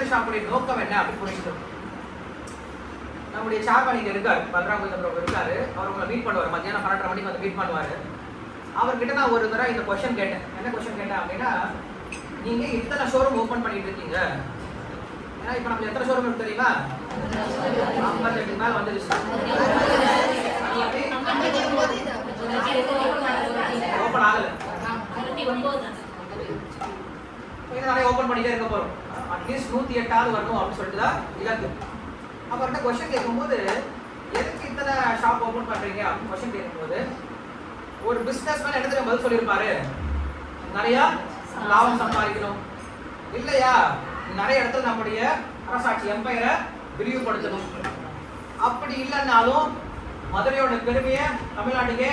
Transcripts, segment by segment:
Wholesale ஷாப்புடைய நோக்கம் என்ன அப்படின்னு புரிஞ்சுக்கணும். நம்முடைய சேர்மன் இங்கே இருக்கார், பல்ராமச்சந்திரன் இருக்காரு. அவர் உங்களை மீட் பண்ணுவார், மத்தியானம் 12:30 மணிக்கு வந்து மீட் பண்ணுவார். அவர்கிட்ட நான் ஒரு தடவை இந்த கொஸ்டின் கேட்டேன். என்ன கொஸ்டின் கேட்டேன் அப்படின்னா, நீங்கள் இத்தனை ஷோரூம் ஓப்பன் பண்ணிட்டு இருக்கீங்க, ஏன்னா இப்போ நம்ம எத்தனை ஷோரூம் இருக்கு தெரியுமா? 58 மேலே வந்துருச்சு. ஓப்பன் ஆகலை, நிறைய ஓப்பன் பண்ணிட்டே இருக்க போகிறோம். அட்லீஸ்ட் 108 வரணும் அப்படின்னு சொல்லிட்டு தான் இலக்கு. அவர்கிட்ட கொஸ்டின் கேட்கும்போது, எதுக்கு இத்தனை ஷாப் ஓப்பன் பண்ணுறீங்க அப்படின்னு கொஸ்டின் கேட்கும்போது, ஒரு பிஸ்னஸ் மேன் என்ன பதில் சொல்லியிருப்பாரு? நிறையா லாபம் சம்பாதிக்கணும், இல்லையா நிறைய இடத்துல நம்முடைய அரசாட்சி எம்பையரை விரிவுபடுத்தணும். அப்படி இல்லைன்னாலும் மதுரையோட பெருமையை தமிழ்நாட்டுக்கே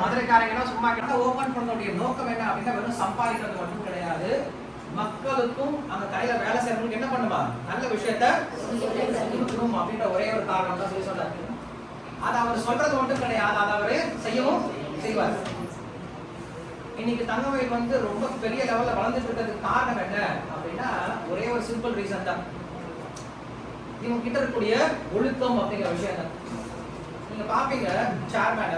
மதுரைக்காரங்கன்னா சும்மா ஓபன் பண்ணக்கூடிய நோக்கம் என்ன அப்படின்னா வெறும் சம்பாதிக்கிறது மட்டும் கிடையாது, மக்களுக்கும் அந்த கடையில வேலை செய்யறவங்களுக்கு என்ன பண்ணுவா, நல்ல விஷயத்த அப்படின்ற ஒரே ஒரு காரணம் தான் சொல்லி சொன்னார். அதை அவர் சொல்றது மட்டும் கிடையாது, அதை அவரு செய்யவும் செய்வார். இன்னைக்கு தங்கமயில் வந்து ரொம்ப பெரிய லெவல்ல வளர்ந்துட்டு இருக்கிறதுக்கு காரணம் என்ன அப்படின்னா ஒரே ஒரு சிம்பிள் ரீசன் தான், இவங்க கிட்ட இருக்கக்கூடிய ஒழுக்கம் அப்படிங்கிற விஷயம் தான். நீங்க பாப்பீங்க, சேர்மேன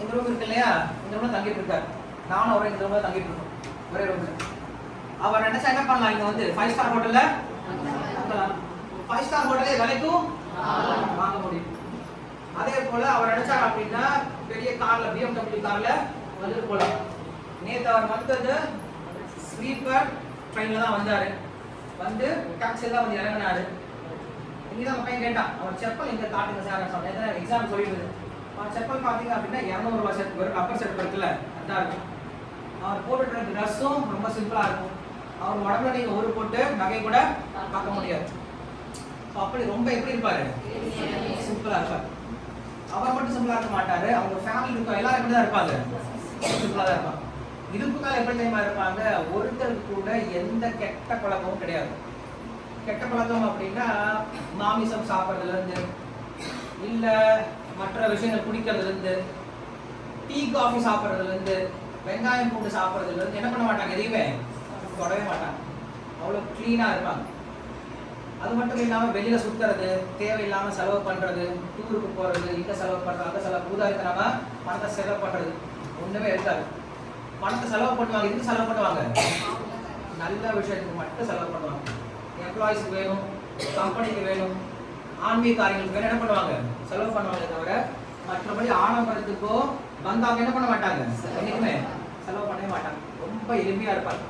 இந்த ரூம் இருக்கு இல்லையா, இந்த ரூம்ல தங்கிட்டு இருக்காரு, நானும் அவரை இந்த ரூம்ல தங்கிட்டு இருக்கோம் ஒரே ரூம்ல. அவர் நினைச்சா என்ன பண்ணலாம், இங்க வந்து 5 ஸ்டார் ஹோட்டல்ல தங்கலாம், 5 ஸ்டார் ஹோட்டலே விலைக்கும் வாங்க முடியும். அதே போல அவர் நினைச்சார் அப்படின்னா பெரிய கார்ல BMW கார்ல வந்துட்டு போலாம். நேற்று அவர் வந்தது ஸ்லீப்பர் ட்ரெயின்ல தான் வந்தாரு, வந்து டாக்ஸில தான் வந்து இறங்கினாரு. இன்னைக்கு அந்த பையன் கேட்டான், அவர் செப்பல் எங்க காட்டுங்க சார் சொன்னேன், எக்ஸாம் சொல்லிடுது. அவர் செப்பல் பார்த்தீங்க அப்படின்னா 200 ரூபாய் செட் வரும், அப்பர் செட் இருக்குல்ல அதான் இருக்கும். அவர் போட்டுட்டு இருக்க ட்ரெஸ்ஸும் ரொம்ப சிம்பிளா இருக்கும். அவர் உடம்புல நீங்க ஒரு போட்டு நகை கூட பார்க்க முடியாது. அப்படி ரொம்ப எப்படி இருப்பாரு, சிம்பிளா இருப்பாரு. அவர் மட்டும் சிம்பிளா இருக்க மாட்டாரு, அவங்க ஃபேமிலி இருக்கும் எல்லாரும் எப்படி தான் இருப்பாங்க, சிம்பிளா தான் இருப்பாங்க. இதுக்கு மேல எப்படி டைமா இருப்பாங்க, ஒருத்தருக்கு கூட எந்த கெட்ட பழக்கமும் கிடையாது. கெட்ட பழக்கம் அப்படின்னா மாமிசம் சாப்பிட்றதுல இருந்து இல்ல மற்ற விஷயங்கள் குடிக்கிறதுல இருந்து டீ காஃபி சாப்பிட்றதுல இருந்து வெங்காயம் பூண்டு சாப்பிட்றதுல இருந்து என்ன பண்ண மாட்டாங்க, எதையுமே தொடவே மாட்டாங்க. அவ்வளோ கிளீனா இருப்பாங்க. அது மட்டும் இல்லாம வெளியில சுத்துறது, தேவையில்லாம செலவு பண்றது, டூருக்கு போறது, இங்க செலவு பண்றது, அங்க செலவு உதாரணமா பணத்தை செலவு பண்றது ஒண்ணுமே இருக்காது. பணத்தை செலவு பண்ணுவாங்க, இதுக்கு செலவு பண்ணுவாங்க, நல்ல விஷயத்துக்கு மட்டும் செலவு பண்ணுவாங்க. எம்ப்ளாயிஸ்க்கு வேணும், கம்பெனிக்கு வேணும், ஆன்மீக காரியங்களுக்கு வேணும், என்ன பண்ணுவாங்க, செலவு பண்ணுவாங்க. தவிர மற்றபடி ஆடம்பரத்துக்கோ வந்தாங்க என்ன பண்ண மாட்டாங்க, என்னைக்குமே செலவு பண்ணவே மாட்டாங்க. ரொம்ப எளிமையா இருப்பாங்க.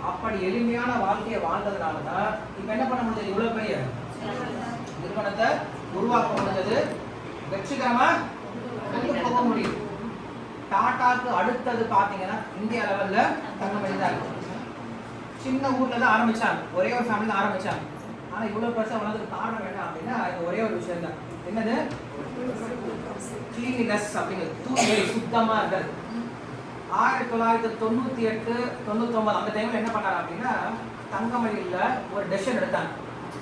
அப்படி எளிமையான வாழ்க்கையை வாழ்ந்ததுனாலதான் இப்ப என்ன பண்ண முடிஞ்சது, இவ்வளவு பெரிய நிறுவனத்தை உருவாக்க முடிஞ்சது, வெற்றிகரமா போக முடியும். டாடாக்கு அடுத்தது பாத்தீங்கன்னா இந்தியா லெவல்ல தங்கமயில் தான் இருக்கு. சின்ன ஊர்ல தான் ஆரம்பிச்சாங்க, ஒரே ஒரு ஃபேமிலி தான் ஆரம்பிச்சாங்க. ஆனா இவ்வளவு பெருசா வளர்ந்ததுக்கு காரணம் என்ன அப்படின்னா இது ஒரே ஒரு விஷயம் தான், என்னது, கிளீனினஸ் அப்படிங்கிறது, தூய்மை, சுத்தமா இருக்காது. 1998, 99 அந்த டைம்ல என்ன பண்ணாங்க அப்படின்னா தங்கமயில்ல ஒரு டெசிஷன் எடுத்தாங்க.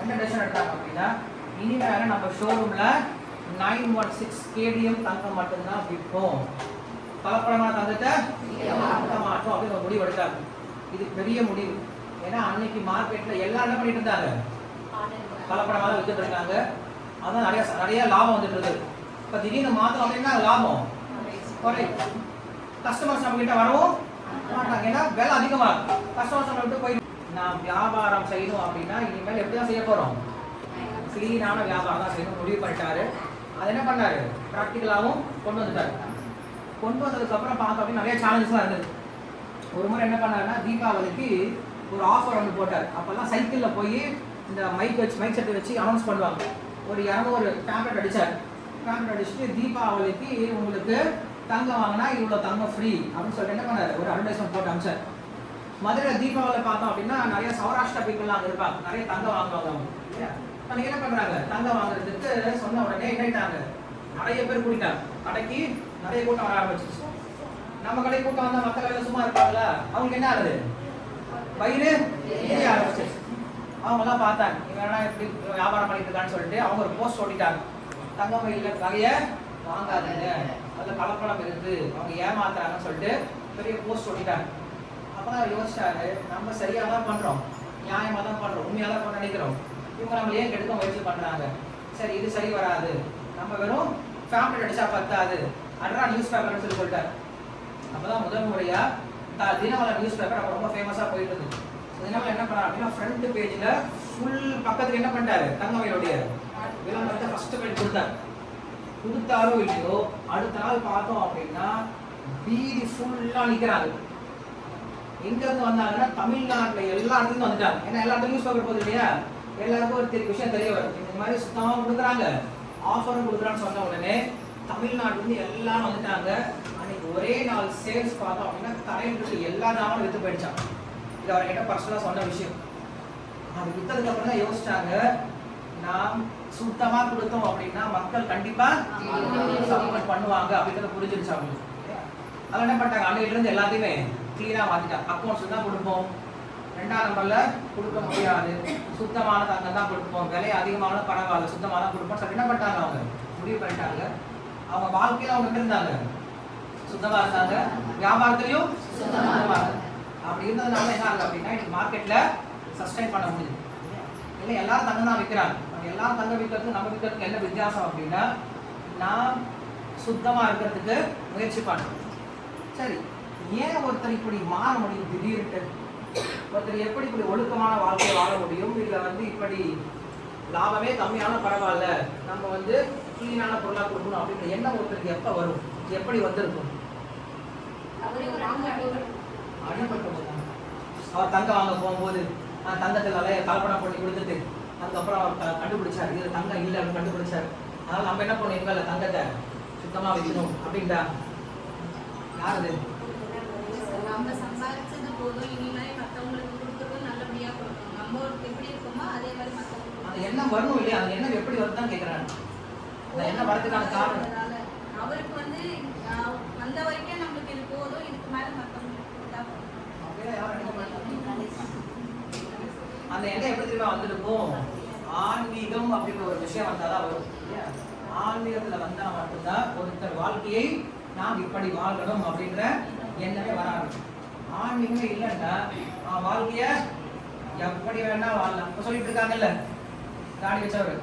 என்ன டெசிஷன் எடுத்தாங்க அப்படின்னா இனிமேல நம்ம ஷோரூம்ல 916 KDM தங்கம் மட்டும்தான் விற்போம், கலப்படமான தங்கத்தை வாங்க மாட்டோம் அப்படின்னு ஒரு முடிவு எடுத்தாங்க. இது பெரிய முடிவு. ஏன்னா அன்னைக்கு மார்க்கெட்ல எல்லாரும் என்ன பண்ணிட்டு இருந்தாங்க, கலப்படமாக வித்துட்டு இருக்காங்க. அதான் நிறைய லாபம் வந்துட்டு இருக்கு. இப்ப திடீர்னு மாத்தம் அப்படின்னா லாபம் குறையும். கஸ்டமர்ஸ் நம்ம கிட்ட வரவும் மாட்டாங்க, ஏன்னா வேலை அதிகமா இருக்கு. கஸ்டமர்ஸ் நம்ம விட்டு போய் நான் வியாபாரம் செய்யணும் அப்படின்னா இனிமேல் எப்படிதான் செய்ய போறோம், கிளீனான வியாபாரம் தான் செய்யணும் முடிவு பண்ணிட்டாரு. அது என்ன பண்ணாரு, ப்ராக்டிக்கலாகவும் கொண்டு வந்துட்டாரு. கொண்டு வந்ததுக்கு அப்புறம் பார்த்தோம் அப்படின்னு நிறைய சேலஞ்சஸ்லாம் இருந்தது. ஒரு முறை என்ன பண்ணாருன்னா தீபாவளிக்கு ஒரு ஆஃபர் ஒன்று போட்டார். அப்பெல்லாம் சைக்கிளில் போய் இந்த மைக் செட்டை வச்சு அனௌன்ஸ் பண்ணுவாங்க. ஒரு 200 பேம்பலெட் அடிச்சார். பேம்பலெட் அடிச்சுட்டு தீபாவளிக்கு உங்களுக்கு தங்கம் வாங்கினா இவ்வளோ தங்கம் ஃப்ரீ அப்படின்னு சொல்லிட்டு என்ன பண்ணாரு, ஒரு அட்வர்டைஸ்மெண்ட் போட்டு அனுப்பிச்சார். மதுரையில் தீபாவளி பார்த்தோம் அப்படின்னா நிறைய சௌராஷ்டிரா பீப்புள்லாம் அங்கே இருப்பாங்க, நிறைய தங்கம் வாங்குவாங்க அவங்க. ஆனால் என்ன பண்ணுறாங்க, தங்கம் வாங்குறதுக்கு சொன்ன உடனே என்னட்டாங்க, நிறைய பேர் கூட்டிட்டாங்க கடைக்கு, நிறைய கூட்டம் வர ஆரம்பிச்சிச்சு. நம்ம கடை கூட்டம் வந்தால் மற்ற கடையில் சும்மா இருப்பாங்களா, அவங்களுக்கு என்ன ஆகுது, வயிறு ஏறிய ஆரம்பிச்சிச்சு. அவங்கெல்லாம் பார்த்தாங்க இவனா எப்படி வியாபாரம் பண்ணிட்டு இருக்கான்னு சொல்லிட்டு அவங்க ஒரு போஸ்ட் ஓட்டிட்டாங்க, தங்கமயில் நகையை வாங்காதீங்க, அதில் கலப்படம் இருக்குது, அவங்க ஏமாத்துறாங்கன்னு சொல்லிட்டு பெரிய போஸ்ட் ஓட்டிட்டாங்க. அப்பதான் யோசிச்சாரு, நம்ம சரியா தான் பண்றோம், நியாயமாக தான் பண்ணுறோம், உண்மையாக தான் பண்ண நினைக்கிறோம். இவங்க நம்மள ஏன் கெடுக்க முயற்சி பண்ணுறாங்க? சரி இது சரி வராது, நம்ம வெறும் ஃபேமிலி அடிச்சா பத்தாது, அட்ரா நியூஸ் பேப்பர்னு சொல்லிட்டார். அப்போ தான் முதல் முறையாக தினமலர் நியூஸ் பேப்பர் அப்போ ரொம்ப ஃபேமஸாக போயிட்டு இருந்துச்சு. தினமலர் என்ன பண்ணார் அப்படின்னா ஃப்ரண்ட் பேஜில் ஃபுல் பக்கத்துக்கு என்ன பண்ணிட்டாரு, தங்கமயிலுடைய விளம்பரத்தை ஃபர்ஸ்ட் பேஜ் கொடுத்தாரு. கொடுத்தாரோ இல்லையோ அடுத்த நாள் பார்த்தோம் அப்படின்னா வீதி ஃபுல்லாக நிற்கிறாங்க. எங்கேருந்து வந்தாங்கன்னா தமிழ்நாட்டில் எல்லா இடத்துலையும் வந்துட்டாங்க. ஏன்னா எல்லா இடத்துலையும் நியூஸ் பேப்பர் போகுது இல்லையா, எல்லாருக்கும் ஒரு விஷயம் தெரிய வரும். இந்த மாதிரி சுத்தமாக கொடுக்குறாங்க, ஆஃபரும் கொடுக்குறான்னு சொன்ன உடனே தமிழ்நாட்டிலேருந்து எல்லாம் வந்துட்டாங்க. அன்னைக்கு ஒரே நாள் சேல்ஸ் பார்த்தோம் அப்படின்னா கடையில் எல்லா நாளும் விற்று போயிடுச்சாங்க. இது அவர்கிட்ட பர்சனலாக சொன்ன விஷயம். அது விற்றதுக்கு அப்புறம் தான் யோசிச்சாங்க, நாம் சுத்தமாக கொடுத்தோம் அப்படின்னா மக்கள் கண்டிப்பாக சப்போர்ட் பண்ணுவாங்க அப்படின்றத புரிஞ்சிருச்சு அவங்களுக்கு. அதை என்ன பண்ணிட்டாங்க, அன்னையிலிருந்து எல்லாத்தையுமே கிளீனாக மாற்றிட்டாங்க. அக்கௌண்ட்ஸ் தான் கொடுப்போம், 2ஆம் நம்பரில் கொடுக்க முடியாது, சுத்தமான தங்கம் தான் கொடுப்போம், விலை அதிகமான பரவாயில்ல சுத்தமாக தான் கொடுப்போம். சரி என்ன பண்ணிட்டாங்க, அவங்க முடிவு பண்ணிட்டாங்க. அவங்க வாழ்க்கையில் அவங்க இருந்தாங்க, சுத்தமாக இருந்தாங்க, வியாபாரத்திலையும் சுத்தமாக. அப்படி இருந்ததுனால என்ன ஆகுது அப்படின்னா இன்னைக்கு மார்க்கெட்டில் சஸ்டைன் பண்ண முடியுது. இல்லை எல்லாரும் தங்கம் தான் விற்கிறாங்க. எல்லாரும் தங்கம் விற்கிறதுக்கு நம்ம விற்கிறதுக்கு என்ன வித்தியாசம் அப்படின்னா நாம் சுத்தமாக இருக்கிறதுக்கு முயற்சி பண்ணுறோம். சரி, ஏன் ஒருத்தர் இப்படி மாற முடியும் திடீர்னு? ஒருத்தர் எப்படி இப்படி ஒழுக்கமான வாழ்க்கையை வாழ முடியும்? இல்லை இப்படி லாபமே கம்மியான பரவாயில்ல, நம்ம கிளீனான பொருளாக கொடுக்கணும் அப்படின்ற எண்ணம் ஒருத்தருக்கு எப்போ வரும், எப்படி வந்திருக்கும்? அவர் தங்கம் வாங்க போகும்போது தங்கத்தில் கல்பனை பண்ணி கொடுத்துட்டு அதுக்கப்புறம் அவர் கண்டுபிடிச்சார் இது தங்கம் இல்லை அப்படின்னு கண்டுபிடிச்சார். அதனால் நம்ம என்ன பண்ணணும், எங்களை தங்கத்தை சுத்தமாக வைக்கணும் அப்படின்டா. யார் அது? நம்ம சம்பாதிச்சது போதும், இனிமேல் மற்றவங்களுக்கு கொடுக்கறதும் நல்லபடியாக கொடுக்கணும். நம்ம எப்படி இருக்கோமோ அதே மாதிரி மற்றவங்களுக்கு அந்த எண்ணம் வரணும் இல்லையா? அந்த எண்ணம் எப்படி வருது தான் கேட்குறாங்க. அந்த எண்ணம் வரதுக்கான காரணம் அவருக்கு வந்த வரைக்கும் நம்மளுக்கு இது போதும், இதுக்கு மேலே மற்றவங்களுக்கு கொடுத்தா அந்த எண்ணம் எப்படி திரும்ப வந்திருக்கும்? ஆன்மீகம் அப்படின்ற ஒரு விஷயம் வந்தாதான் வரும். ஆன்மீகத்தில் வந்தால் மட்டும்தான் ஒருத்தர் வாழ்க்கையை நாம் இப்படி வாழ்க்கணும் அப்படின்ற எண்ணமே வராது. ஆன்மீகமே இல்லைன்னா வாழ்க்கைய எப்படி வேணா வாழலாம். இப்போ சொல்லிட்டு இருக்காங்கல்ல தாடி வச்சவர்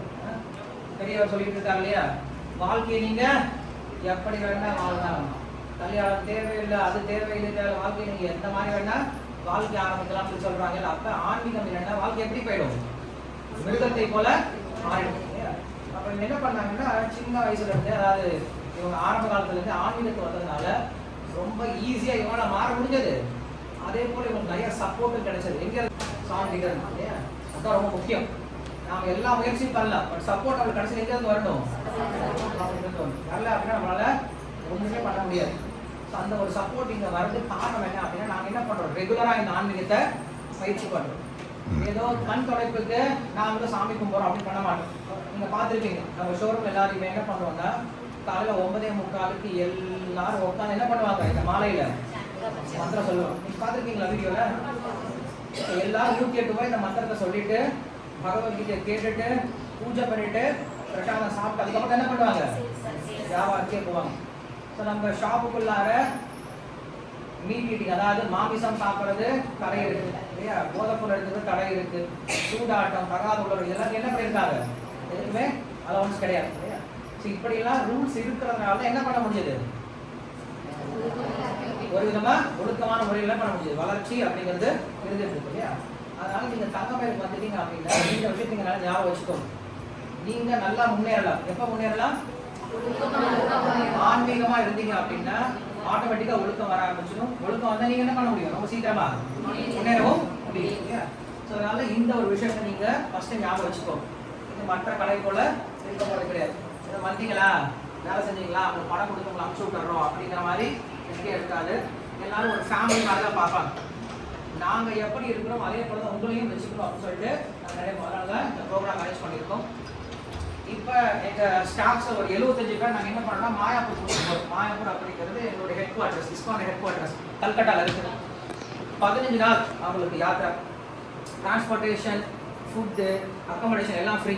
பெரியவர் சொல்லிட்டு இருக்காங்க இல்லையா, வாழ்க்கையை நீங்க எப்படி வேணா வாழலாம், கல்யாணம் தேவையில்லை, அது தேவையில்லை, வாழ்க்கையை நீங்க எந்த மாதிரி வேணா வாழ்க்கை ஆரம்பிக்கலாம் சொல்லி சொல்றாங்கல்ல. அப்ப ஆன்மீகம் இல்லைன்னா வாழ்க்கை எப்படி போயிடும், மிருகத்தை போல மாறிடும். அப்ப என்ன பண்ணாங்கன்னா சின்ன வயசுல இருந்து, அதாவது இவங்க ஆரம்ப காலத்துல இருந்து ஆன்மீகத்தை வந்ததுனால ரொம்ப ஈஸியா இவங்கள மாற முடிஞ்சது. அதே போல இவங்க நிறைய சப்போர்ட்டும் கிடைச்சது. எங்க சாமிகள் இல்லையா, அதான் ரொம்ப முக்கியம். நாம எல்லா முயற்சியும் பண்ணலாம், பட் சப்போர்ட் அவங்களுக்கு கிடைச்சது எங்க இருந்து வரணும், வரல அப்படின்னா நம்மளால ஒண்ணுமே பண்ண முடியாது. ஸோ அந்த ஒரு சப்போர்ட் இங்க வரது காரணம் என்ன அப்படின்னா நாங்க என்ன பண்றோம், ரெகுலரா இந்த ஆன்மீகத்தை பயிற்சி பண்றோம். ஏதோ கண் தொலைப்புக்கு நான் சாமி கும்பிட்றோம் அப்படின்னு பண்ண மாட்டோம். நீங்க பார்த்துருக்கீங்க நம்ம ஷோரூம் எல்லாருமே என்ன பண்ணுவோம்னா காலையில் 9:45 எல்லாரும் உட்காந்து என்ன பண்ணுவாங்க, இந்த மாலையில மந்திரம் சொல்லுவாங்க. நீங்க பார்த்துருக்கீங்களா வீடியோல? எல்லாரும் 108 ரூபாய் இந்த மந்திரத்தை சொல்லிட்டு பகவத்கீதையை கேட்டுட்டு பூஜை பண்ணிட்டு பிரசாதம் சாப்பிட்டு அதுக்கப்புறம் என்ன பண்ணுவாங்க, வியாபாரத்தையே போவாங்க. ஸோ நம்ம ஷாப்புக்குள்ளார மீட் ஈட்டிங், அதாவது மாமிசம் சாப்பிட்றது தடை இருக்கு இல்லையா, போதைப்பொருள் எடுக்கிறது தடை இருக்கு, சூதாட்டம், தகாத உள்ளவர் இதெல்லாம் என்ன பண்ணியிருக்காங்க, எதுவுமே அலவன்ஸ் கிடையாது இல்லையா. ஸோ இப்படியெல்லாம் ரூல்ஸ் இருக்கிறதுனால என்ன பண்ண முடியுது, ஒரு விதமா ஒழுக்கமான முறையில் பண்ண முடியுது. வளர்ச்சி அப்படிங்கிறது இருந்துட்டு இருக்கு இல்லையா. அதனால நீங்க தங்கமயிலுக்கு வந்துட்டீங்க அப்படின்னா இந்த விஷயத்தை நல்லா ஞாபகம் வச்சுக்கோங்க. நீங்க நல்லா முன்னேறலாம். எப்ப முன்னேறலாம், ஆன்மீகமா இருந்தீங்க அப்படின்னா ஆட்டோமேட்டிக்கா ஒழுக்கம் வர ஆரம்பிச்சிடும். ஒழுக்கம் வந்தா நீங்க என்ன பண்ண முடியும், ரொம்ப சீக்கிரமா முன்னேறவும் முடியும் இல்லையா. ஸோ அதனால இந்த ஒரு விஷயத்தை நீங்க ஃபர்ஸ்ட் ஞாபகம் வச்சுக்கோங்க. இது மற்ற கடை போல இருக்க போறது கிடையாது. இதை வந்தீங்களா, வேலை செஞ்சீங்களா, அவங்க பணம் கொடுத்து உங்களை அனுப்பிச்சு விட்டுறோம் அப்படிங்கிற மாதிரி எங்கே இருக்காது. எல்லாரும் ஒரு ஃபேமிலி மாதிரி தான் பார்ப்பாங்க. நாங்கள் எப்படி இருக்கிறோம் அதே போல தான் உங்களையும் வச்சுக்கணும் அப்படின்னு சொல்லிட்டு நாங்கள் நிறைய முதல்ல இந்த ப்ரோக்ராம் அரேஞ்ச் பண்ணியிருக்கோம். இப்போ எங்கள் ஸ்டாஃப்ஸ் ஒரு 75 பேர் நாங்கள் என்ன பண்ணோம்னா மாயாப்பூர் கூட்டிட்டு போகிறோம். மாயாப்பூர் அப்படிங்கிறது எங்களுடைய headquarters, ISKCON headquarters கல்கட்டாவில் இருக்குது. 15 நாள் அவங்களுக்கு யாத்திரை, டிரான்ஸ்போர்ட்டேஷன், ஃபுட்டு, அக்காமடேஷன் எல்லாம் ஃப்ரீ.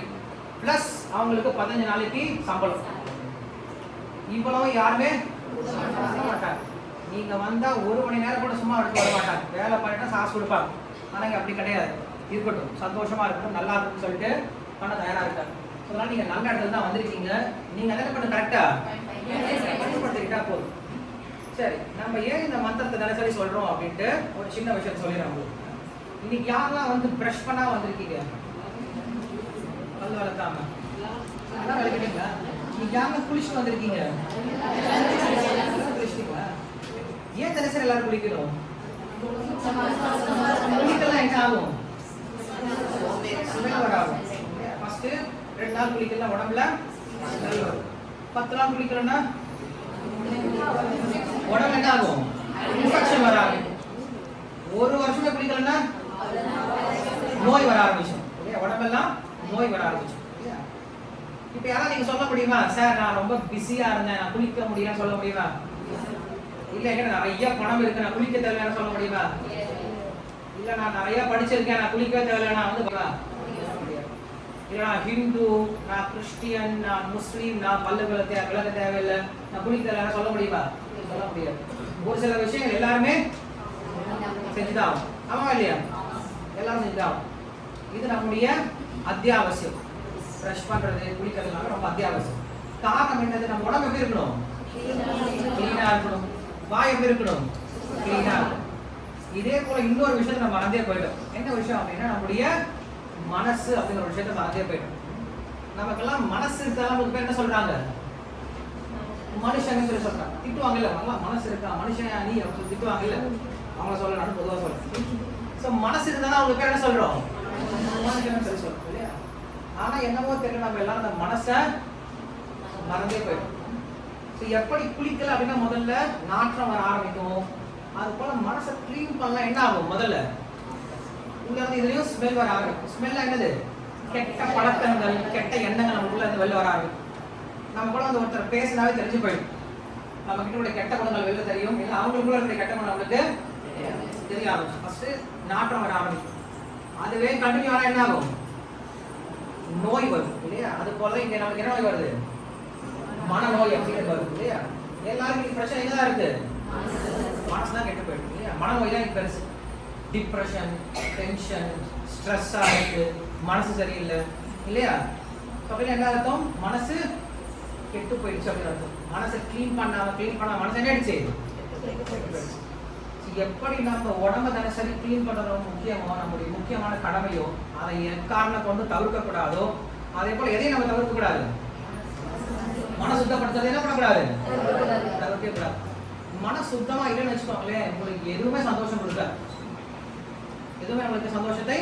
ப்ளஸ் அவங்களுக்கு 15 நாளைக்கு சம்பளம். இவ்வளவு யாருமே மாட்டாங்க. நீங்க வந்தா 1 மணி நேரம் கூட சும்மா எடுத்து வர மாட்டாங்க. வேலை பண்ணிட்டா காசு கொடுப்பாங்க. ஆனால் இங்கே அப்படி கிடையாது. இருக்கட்டும், சந்தோஷமா இருக்கட்டும், நல்லா இருக்கும்னு சொல்லிட்டு பண்ண தயாரா இருக்காரு. அதனால நீங்க நல்ல இடத்துல தான் வந்திருக்கீங்க. நீங்க என்ன பண்ண கரெக்டா பயன்படுத்திக்கிட்டா போதும். சரி, நம்ம ஏன் இந்த மந்திரத்தை தினசரி சொல்றோம் அப்படின்ட்டு ஒரு சின்ன விஷயம் சொல்லிடுறேன் உங்களுக்கு. இன்னைக்கு யாரெல்லாம் வந்து பிரஷ் பண்ணா வந்திருக்கீங்க? பல்லு வளர்க்காம அதான் விளக்கிட்டீங்களா? இன்னைக்கு யாரெல்லாம் குளிச்சுட்டு வந்திருக்கீங்க? குளிச்சிட்டீங்களா? ஏன் தினசரி எல்லாரும் குளிக்கணும்? குளிக்கலாம் என்ன ஆகும்? ஸ்மெல் வராகும். ஃபர்ஸ்ட் 2 நாள் குளிக்கலாம் உடம்புல ஸ்மெல் வரும். 10 நாள் குளிக்கலன்னா உடம்புல என்ன ஆகும்? இன்ஃபெக்ஷன் வர ஆரம்பிக்கும். 1 வருஷமே குளிக்கலன்னா நோய் வர ஆரம்பிக்கும். உடம்பெல்லாம் நோய் வர ஆரம்பிக்கும். இப்ப யாராவது நீங்க சொல்ல முடியுமா, சார் நான் ரொம்ப பிஸியா இருந்தேன், நான் குளிக்க முடியலன்னு சொல்ல முடியுமா? இல்ல எங்க நிறைய பணம் இருக்கு, நான் குளிக்க தேவையான சொல்ல முடியுமா? இல்ல நான் நிறைய படிச்சிருக்கேன், நான் குளிக்க தேவையில்லை, நான் வந்து இல்ல நான் ஹிந்து, நான் கிறிஸ்டியன், நான் முஸ்லீம், நான் பல்லு விளக்க தேவையில்லை, நான் குளிக்க தேவையான சொல்ல முடியுமா? சொல்ல முடியாது. ஒரு சில விஷயங்கள் எல்லாருமே செஞ்சுதான் ஆகும். ஆமா இல்லையா? எல்லாரும் செஞ்சுதான் ஆகும். இது நம்முடைய அத்தியாவசியம். பிரஷ் பண்றது, குளிக்கிறதுனால ரொம்ப அத்தியாவசியம். காரணம் என்னது? நம்ம உடம்பு எப்படி இருக்கணும்? கிளீனா இருக்கணும். வாய் எப்படி இருக்கணும்? கிளீனா இருக்கணும். இதே போல இன்னொரு விஷயத்தை நம்ம மறந்தே போயிட்டோம். என்ன விஷயம் அப்படின்னா நம்முடைய மனசு அப்படிங்கிற ஒரு விஷயத்தை மறந்தே போயிட்டோம். நமக்கெல்லாம் மனசு இருந்தாலும் நமக்கு பேர் என்ன சொல்றாங்க? மனுஷன் சொல்லி சொல்றாங்க. திட்டுவாங்கல்ல, நல்லா மனசு இருக்கா மனுஷன் நீ அப்படின்னு திட்டுவாங்கல்ல, அவங்கள சொல்லலாம் பொதுவாக சொல்றேன். ஸோ மனசு இருந்தாலும் அவங்க பேர் என்ன சொல்றோம்? மனுஷன் சொல்லி சொல்றோம் இல்லையா? ஆனா என்னவோ தெரியல, நம்ம எல்லாரும் அந்த மனசை மறந்தே போயிடும். எப்படி குளிக்கல அப்படின்னா முதல்ல நாற்றம் வர ஆரம்பிக்கும். அது போல மனசை கிளீன் பண்ணலாம் என்ன ஆகும்? முதல்ல உள்ள இருந்து இதுலயும் ஸ்மெல் வர ஆரம்பிக்கும். ஸ்மெல் என்னது? கெட்ட பழக்கங்கள், கெட்ட எண்ணங்கள் நமக்குள்ள இருந்து வெளில வர ஆரம்பிக்கும். நம்ம கூட வந்து ஒருத்தர் பேசினாவே தெரிஞ்சு போயிடும். நம்ம கிட்ட உள்ள கெட்ட குணங்கள் வெளில தெரியும், இல்லை அவங்களுக்குள்ள இருக்கிற கெட்ட குணம் நம்மளுக்கு தெரிய ஆரம்பிச்சு. ஃபர்ஸ்ட் நாற்றம் வர ஆரம்பிக்கும். அதுவே கண்டினியூ ஆனா என்ன ஆகும்? நோய் வரும் இல்லையா? அது போல இங்க நமக்கு என்ன நோய் வருது? மனநோய் அப்படிங்கிறது வருது இல்லையா? எல்லாருக்கும் பிரச்சனை எங்கதான் இருக்கு? மனசுதான் கெட்டு போயிடும் இல்லையா? மனநோய் தான் பெருசு. டிப்ரெஷன், டென்ஷன், ஸ்ட்ரெஸ்ஸா இருக்கு, மனசு சரியில்லை இல்லையா? அப்படின்னா என்ன அர்த்தம்? மனசு கெட்டு போயிடுச்சு அப்படின்னு அர்த்தம். மனசை கிளீன் பண்ண மனசு என்ன ஆயிடுச்சு? எப்படி நம்ம உடம்ப தினசரி கிளீன் பண்றதோ முக்கியமோ, நம்முடைய முக்கியமான கடமையோ, அதை எக்காரணம் கொண்டு தவிர்க்க கூடாதோ, அதே போல எதையும் நம்ம தவிர்க்க கூடாது. மன சுத்தப்படுத்துறது என்ன பண்ணக்கூடாது? தவிர்க்க கூடாது. மன சுத்தமா இல்லைன்னு வச்சுக்கோங்களேன், உங்களுக்கு எதுவுமே சந்தோஷம் கொடுக்காது. எதுவுமே நம்மளுக்கு சந்தோஷத்தை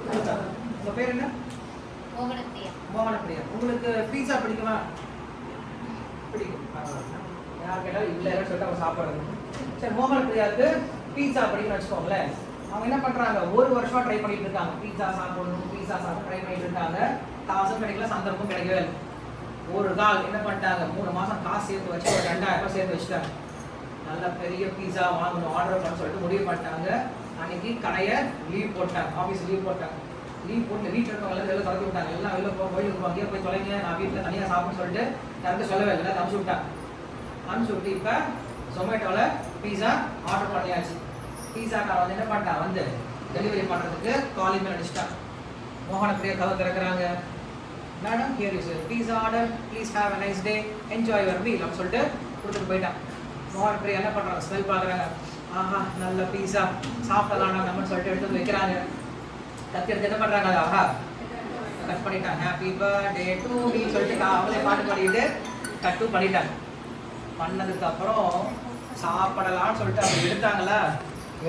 கொடுக்காது. உங்க பேர் என்ன? மோகனப்பிரியா. உங்களுக்கு பீஸா பிடிக்குமா? பிடிக்கும். யார் கேட்டாலும் இல்லை சொல்லிட்டு அவங்க சாப்பிடுறது. சரி, மோகனப்பிரியாவுக்கு பீஸா பிடிக்குன்னு வச்சுக்கோங்களேன். அவங்க என்ன பண்றாங்க? 1 வருஷமா ட்ரை பண்ணிட்டு இருக்காங்க. பீஸா சாப்பிடணும், பீஸா சாப்பிட ட்ரை பண்ணிட்டு இருக்காங்க. காசும் கிடைக்கல, சந்தர்ப்பம் கிடைக்கவே இல்லை. ஒரு கால் என்ன பண்ணிட்டாங்க? 3 மாசம் காசு சேர்த்து வச்சு ஒரு 2000 ரூபாய் சேர்த்து வச்சுட்டாங்க. நல்ல பெரிய பீஸா வாங்கணும், ஆர்டர் பண்ண சொல்லிட்டு முடிவு பண்ணிட்டாங்க. அன்னைக்கு கடையை லீவ் போட்டாங்க, ஆஃபீஸ் லீவ் போட்டாங்க. லீவ் போட்டு வீட்டில் இருக்கவங்க எல்லாம் தொடர்ந்து விட்டாங்க. எல்லாம் வெளில கோயிலுக்கு போவாங்க, போய் தொலைங்க, நான் வீட்டில் தனியாக சாப்பிட்ணும்னு சொல்லிட்டு யாருக்கும் சொல்லவே இல்லை, அனுப்பிச்சு விட்டாங்க. அனுப்பிச்சு விட்டு இப்போ ஜொமேட்டோவில் பீஸா ஆர்டர் பண்ணியாச்சு. பீஸா நான் வந்து என்ன பண்ணிட்டேன்? வந்து டெலிவரி பண்ணுறதுக்கு காலிங் மேல் அடிச்சிட்டான். மோகனப்பிரியா கதை திறக்கிறாங்க. Madam here is pizza order, please have a nice day, enjoy your meal அப்படின்னு சொல்லிட்டு கொடுத்துட்டு போயிட்டான். மோகனப்பிரியா என்ன பண்ணுறாங்க? ஸ்மெல் பார்க்குறாங்க. ஆஹா நல்ல பீஸா, சாப்பிடலாம் நம்மன்னு சொல்லிட்டு எடுத்து வைக்கிறாங்க. கத்தி எடுத்து என்ன பண்ணுறாங்க? ஆஹா கட் பண்ணிட்டாங்க. ஹாப்பி பர்த்டே டு மீ சொல்லிட்டு அவங்களே பாட்டு பாடிட்டு கட்டு பண்ணிட்டாங்க. பண்ணதுக்கு அப்புறம் சாப்பிடலாம்னு சொல்லிட்டு அவங்க எடுத்தாங்களா,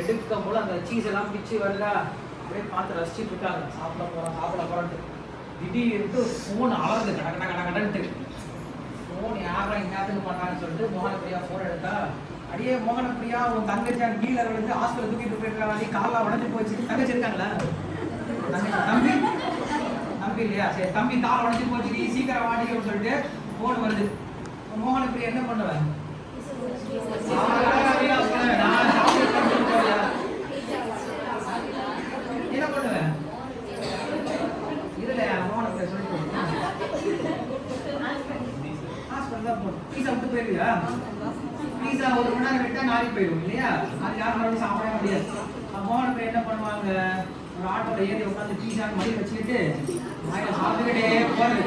எடுக்கும் போது அந்த சீஸ் எல்லாம் பிச்சு வருதா, அப்படியே பார்த்து ரசிச்சுட்டு இருக்காங்க. சாப்பிட போகிறோன்ட்டு திடீர்னு ஃபோன் அலர்ந்து கடன்ட்டு. ஃபோன் யாரா இந்நேரத்துக்கு பண்ணான்னு சொல்லிட்டு மோகனப்பிரியா ஃபோன் எடுத்தா, அடியே மோகனப்பிரியா உன் தங்கச்சான் கீழே வந்து ஹாஸ்பிட்டல் தூக்கிட்டு போயிருக்காங்க, காலெலாம் உடஞ்சி போச்சு. தங்கச்சி இருக்காங்களா? தம்பி இல்லையா? சரி, தம்பி கால் உடஞ்சி போச்சு, சீக்கிரம் வாடி அப்படின்னு சொல்லிட்டு ஃபோன் வருது. மோகனப்பிரியா என்ன பண்ணுவேன்? என்ன பண்ணுவேன்? இதுல மோகனப்பிரியா சொல்லிட்டு ஹாஸ்பிட்டல் தான் போகணும். பீஸா விட்டு போயிருவியா? பீஸா 1 மணி நேரம் விட்டா நாரி போயிடும் இல்லையா? அது யாரும் மறுபடியும் சாப்பிடவே முடியாது. மோகனப்பிரியா என்ன பண்ணுவாங்க? ஒரு ஆட்டோல ஏறி உட்காந்து பீஸா மடியில் வச்சுக்கிட்டு வாயில சாப்பிட்டுக்கிட்டே போறது.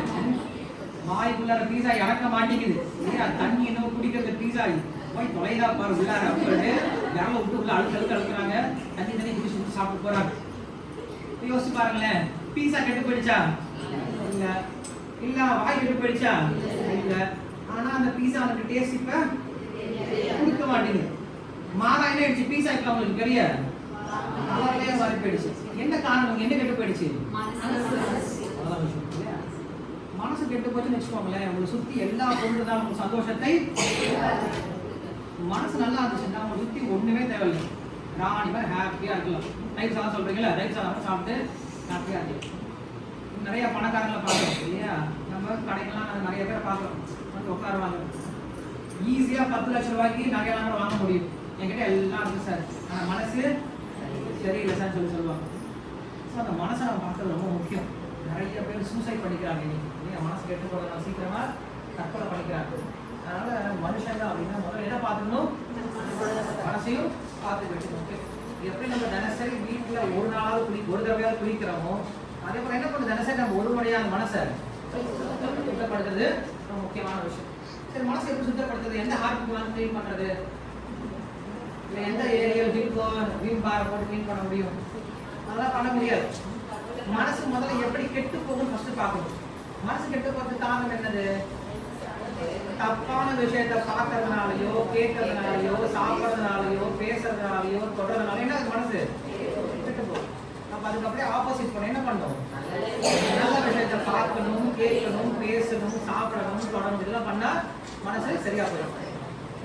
வாய்க்குள்ளார பீஸா இறக்க மாட்டேங்குது. ஏன் தண்ணி இன்னும் குடிக்கிறது பீஸா போய் தொலைதா பாரு உள்ளார அப்படின்னு விரல விட்டு உள்ள அழுக்கிறாங்க. தண்ணி குடிச்சு சாப்பிட்டு போறாங்க. யோசிச்சு பாருங்களேன், பீஸா கெட்டு போயிடுச்சா? இல்ல. இல்ல வாய் கெட்டு போயிடுச்சா? இல்ல. ஆனா அந்த பீஸா அவனுக்கு டேஸ்ட் இப்ப குடிக்க மாட்டேங்குது. மாதா என்ன ஆயிடுச்சு? பீஸா இப்ப அவங்களுக்கு பெரிய கலர்லயே மாறி போயிடுச்சு. என்ன காரணம்? என்ன கெட்டு போயிடுச்சு? மனசு கெட்டு போச்சுன்னு வச்சுக்கோங்களேன், உங்களை சுத்தி எல்லா பொருள் தான் உங்களுக்கு சந்தோஷத்தை. மனசு நல்லா இருந்துச்சுன்னா உங்களை சுத்தி ஒண்ணுமே தேவையில்லை. ராணி மாதிரி ஹாப்பியா இருக்கலாம். ரைட் சாதம் சொல்றீங்களா? ரைட் சாதம் சாப்பிட்டு ஹாப்பியா இருக்கலாம். நிறைய பணக்காரங்களை பார்க்குறோம் இல்லையா? நம்ம கடைகள்லாம் நிறைய பேரை பார்க்குறோம். வந்து உட்காருவாங்க. ஈஸியா 10 லட்சம் ரூபாய்க்கு நகையெல்லாம் கூட வாங்க முடியும். என்கிட்ட எல்லாம் இருக்கு சார், ஆனா மனசு சரியில்லை சார் சொல்லுவாங்க. ஸோ அந்த மனசை நம்ம பார்க்கறது ரொம்ப முக்கியம். நிறைய பேர் சூசைட் பண்ணிக்கிறாங்க இன்னைக்கு. மனசு கெட்டு போகிறத சீக்கிரமா தற்கொலை பண்ணிக்கிறாங்க. அதனால மனுஷங்க அப்படின்னா முதல்ல என்ன பார்த்துக்கணும்? மனசையும் பார்த்து வச்சுக்கணும். எப்படி நம்ம தினசரி வீட்டுல ஒரு நாளாவது ஒரு தடவையாவது குளிக்கிறோமோ, அதே போல என்ன பண்ணு தினசரி நம்ம ஒரு முறையான மனசை சுத்தப்படுத்துறது ரொம்ப முக்கியமான விஷயம். சரி, மனசை எப்படி சுத்தப்படுத்துறது? எந்த ஹார்ட் வந்து க்ளீன் பண்றது? இல்லை எந்த ஏரியா வீம் பார் போட்டு க்ளீன் பண்ண முடியும்? அதெல்லாம் பண்ண முடியாது. மனசு முதல்ல எப்படி கெட்டு போகும்னு ஃபர்ஸ்ட் பார்க்கணும். மனசு கெட்டு போகிறதுக்கு காரணம் என்னது? தப்பான விஷயத்தை பார்க்கறதுனாலயோ, கேட்கறதுனாலயோ, சாப்பிட்றதுனாலயோ, பேசுறதுனாலயோ, தொடர்றதுனால என்ன மனசு கெட்டு போகும். அப்ப அதுக்கு அப்படியே ஆப்போசிட் பண்ண என்ன பண்ணணும்? நல்ல விஷயத்தை பார்க்கணும், கேட்கணும், பேசணும், சாப்பிடணும், தொடரணும். இதெல்லாம் பண்ணா மனசு சரியா போயிடும்.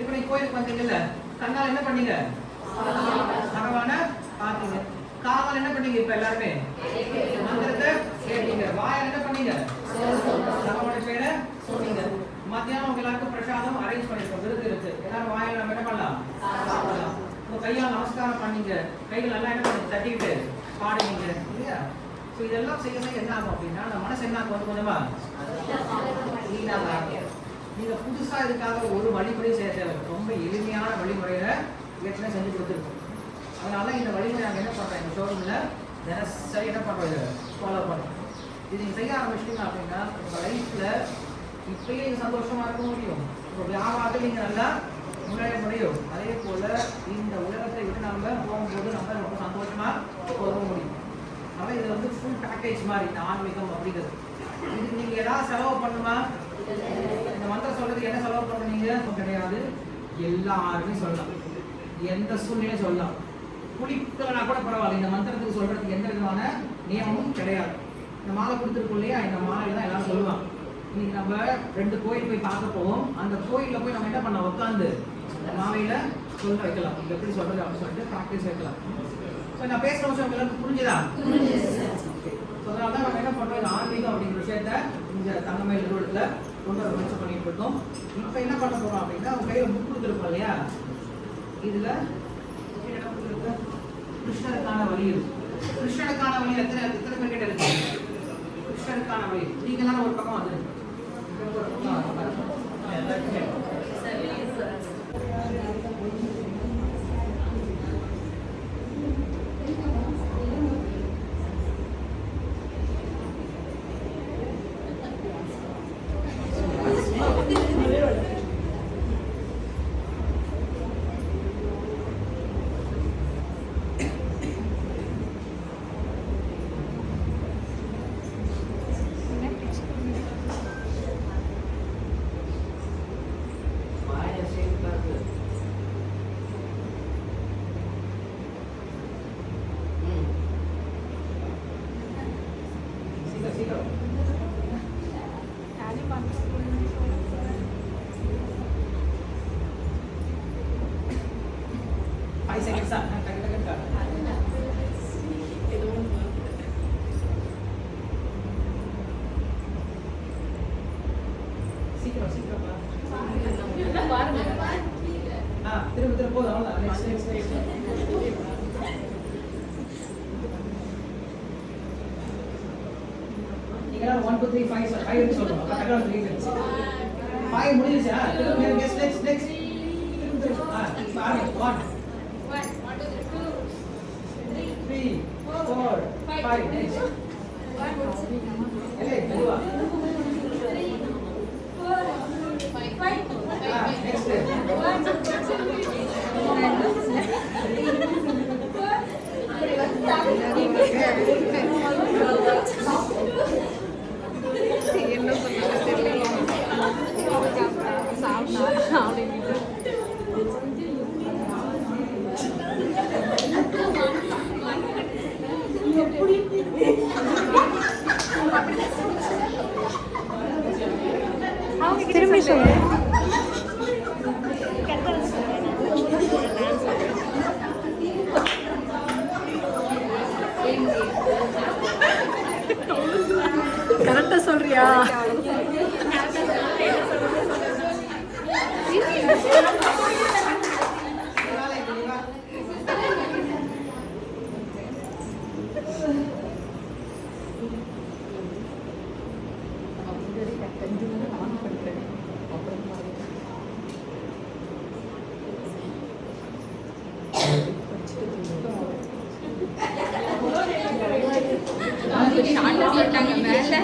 இப்ப நீ கோயிலுக்கு வந்தீங்கல்ல, கண்ணால் என்ன பண்ணீங்க? பகவான பார்த்தீங்க. காவல் என்ன பண்ணீங்க? இப்ப எல்லாருமே மந்திரத்தை கேட்டீங்க. வாயால் என்ன பண்ணீங்க? பகவான பேரை சொன்னீங்க. மத்தியானம் உங்க எல்லாருக்கும் பிரசாதம் அரேஞ்ச் பண்ணிருக்கோம். விருது இருக்கு. எல்லாரும் வாயால் நம்ம என்ன பண்ணலாம்? சாப்பிடலாம். உங்க கையால் நமஸ்காரம் பண்ணீங்க. கைகள் எல்லாம் என்ன பண்ணி தட்டிக்கிட்டு பாடுவீங்க இல்லையா? ஸோ இதெல்லாம் செய்யணும். என்ன ஆகும் அப்படின்னா அந்த மனசு என்ன ஆகும்? கொஞ்சமா நீங்க புதுசா இதுக்காக ஒரு வழிமுறையும் செய்ய தேவை. ரொம்ப எளிமையான வழிமுறையில ஏற்கனவே செஞ்சு கொடுத்துருக்கோம். அதனால இந்த வழிமுறை நாங்கள் என்ன பண்றோம்? இந்த ஷோரூம்ல தினசரி என்ன பண்றோம்? ஃபாலோ பண்றோம். இது நீங்க செய்ய ஆரம்பிச்சிட்டீங்க அப்படின்னா உங்க லைஃப்ல இப்பயே நீங்க சந்தோஷமா இருக்க முடியும். உங்க வியாபாரத்தில் நீங்க நல்லா முன்னேற முடியும். அதே போல இந்த உலகத்தை விட்டு நம்ம போகும்போது நம்ம ரொம்ப சந்தோஷமா போக முடியும். அதனால இது வந்து ஃபுல் பேக்கேஜ் மாதிரி இந்த ஆன்மீகம் அப்படிங்கிறது. இது நீங்க ஏதாவது செலவு பண்ணுமா? இந்த மந்திரம் சொல்றதுக்கு என்ன செலவு பண்ணுறீங்க? கிடையாது. எல்லாருமே சொல்லலாம், எந்த சூழ்நிலையும் சொல்லலாம். குளிக்கலனா கூட பரவாயில்ல. இந்த மந்திரத்துக்கு சொல்றதுக்கு எந்த விதமான நியமமும் கிடையாது. இந்த மாலை கொடுத்துருக்கோம் இல்லையா? இந்த மாலையில தான் எல்லாரும் சொல்லுவாங்க. இன்னைக்கு நம்ம 2 கோயில் போய் பார்க்க போவோம். அந்த கோயில்ல போய் நம்ம என்ன பண்ண உட்காந்து இந்த மாலையில சொல்ல வைக்கலாம். இது எப்படி சொல்றது அப்படின்னு சொல்லிட்டு ப்ராக்டிஸ் வைக்கலாம். ஸோ நான் பேசுற விஷயம் உங்களுக்கு புரிஞ்சுதா? அதனால தான் நம்ம என்ன பண்றோம்? இந்த ஆன்மீகம் அப்படிங்கிற விஷயத்த இந்த தங்கமயில் நிறுவனத்துல கொண்டு வர முயற்சி பண்ணிட்டு இருக்கோம். இப்போ என்ன பண்ண போறோம் அப்படின்னா உங்க கையில புக் கொடுத்துருக்கோம் இல்லையா? இதுல கிருஷ்ணருக்கான வழி இருக்கு. கிருஷ்ணருக்கான வழி எத்தனை பேர் கிட்ட இருக்கு? கிருஷ்ணருக்கான வழி நீங்க எல்லாம் ஒரு பக்கம் வந்துருங்க. திரும்ப போதும். நீங்க 1 2 3 5 5 சொல்றோம். கரெக்ட்டா 5 முடிஞ்சிச்சா? திரும்ப நெக்ஸ்ட் பாருங்க. 1 2 3 4 4 5 next Ele மெதுவா next என்ன சொல்றது தெரியல. சாப்பிட்டா அப்படின்னு திரும்பி சொல்லு. கரெக்டா சொல்றியா? மேல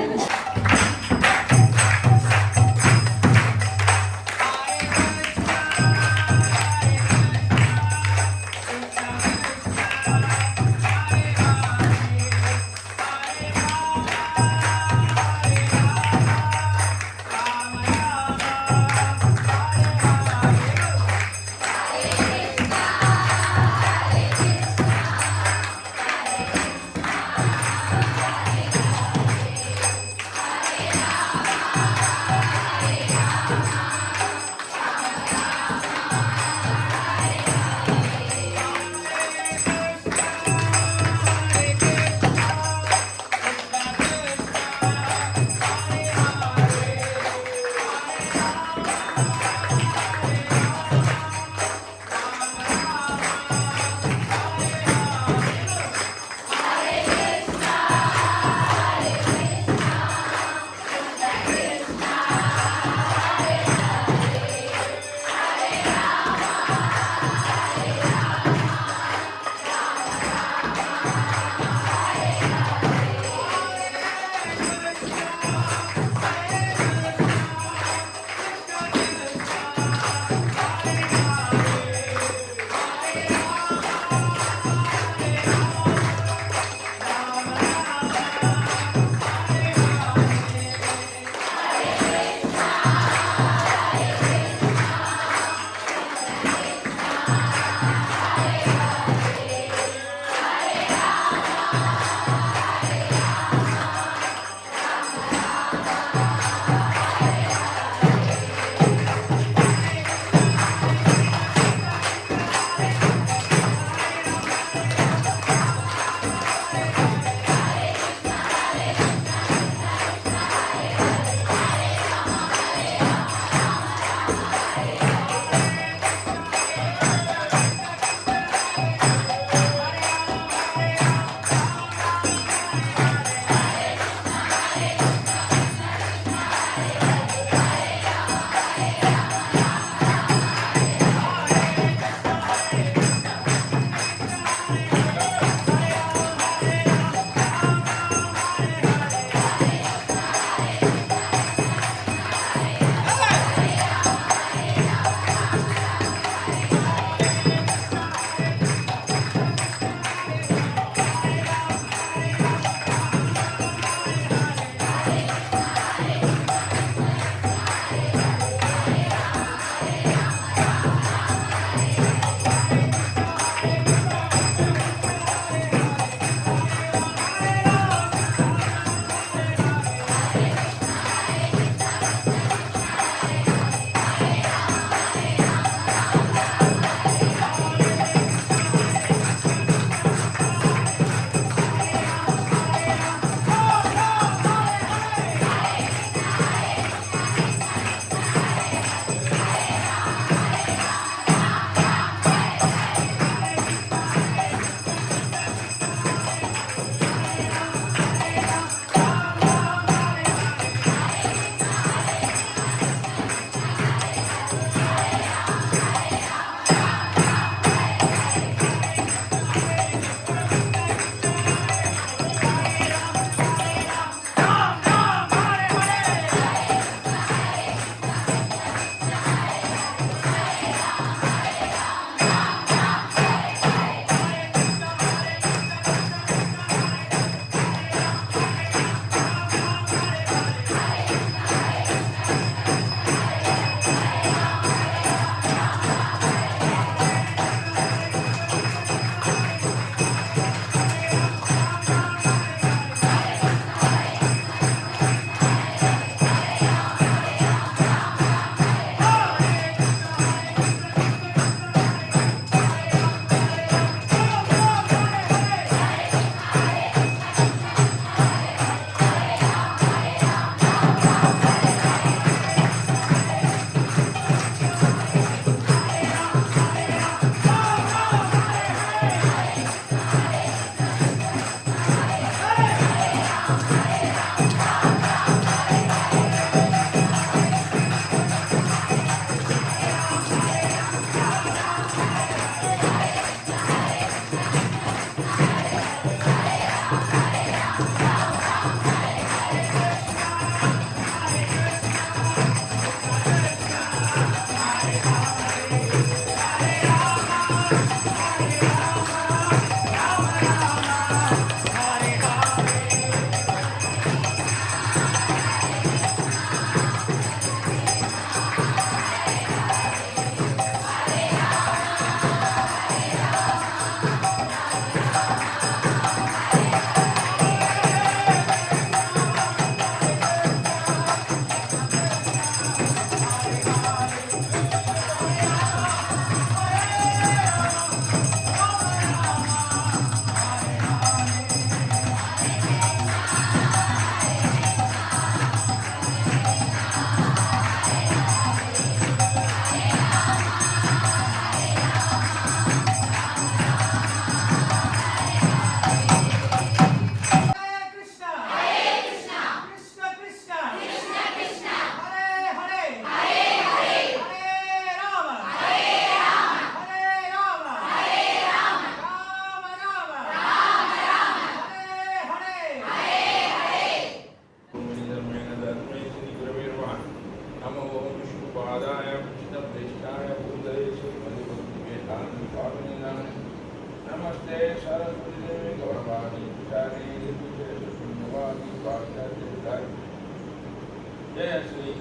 जय श्री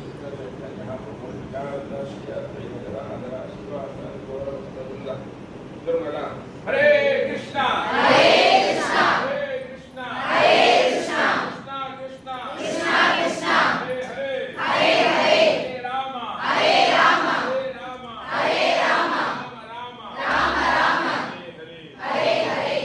हरे कृष्णा हरे कृष्णा हरे कृष्णा हरे कृष्णा कृष्णा कृष्णा कृष्णा कृष्णा हरे हरे हरे हरे हरे राम हरे राम हरे राम हरे राम राम राम राम हरे हरे हरे हरे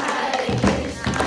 Hare Krishna,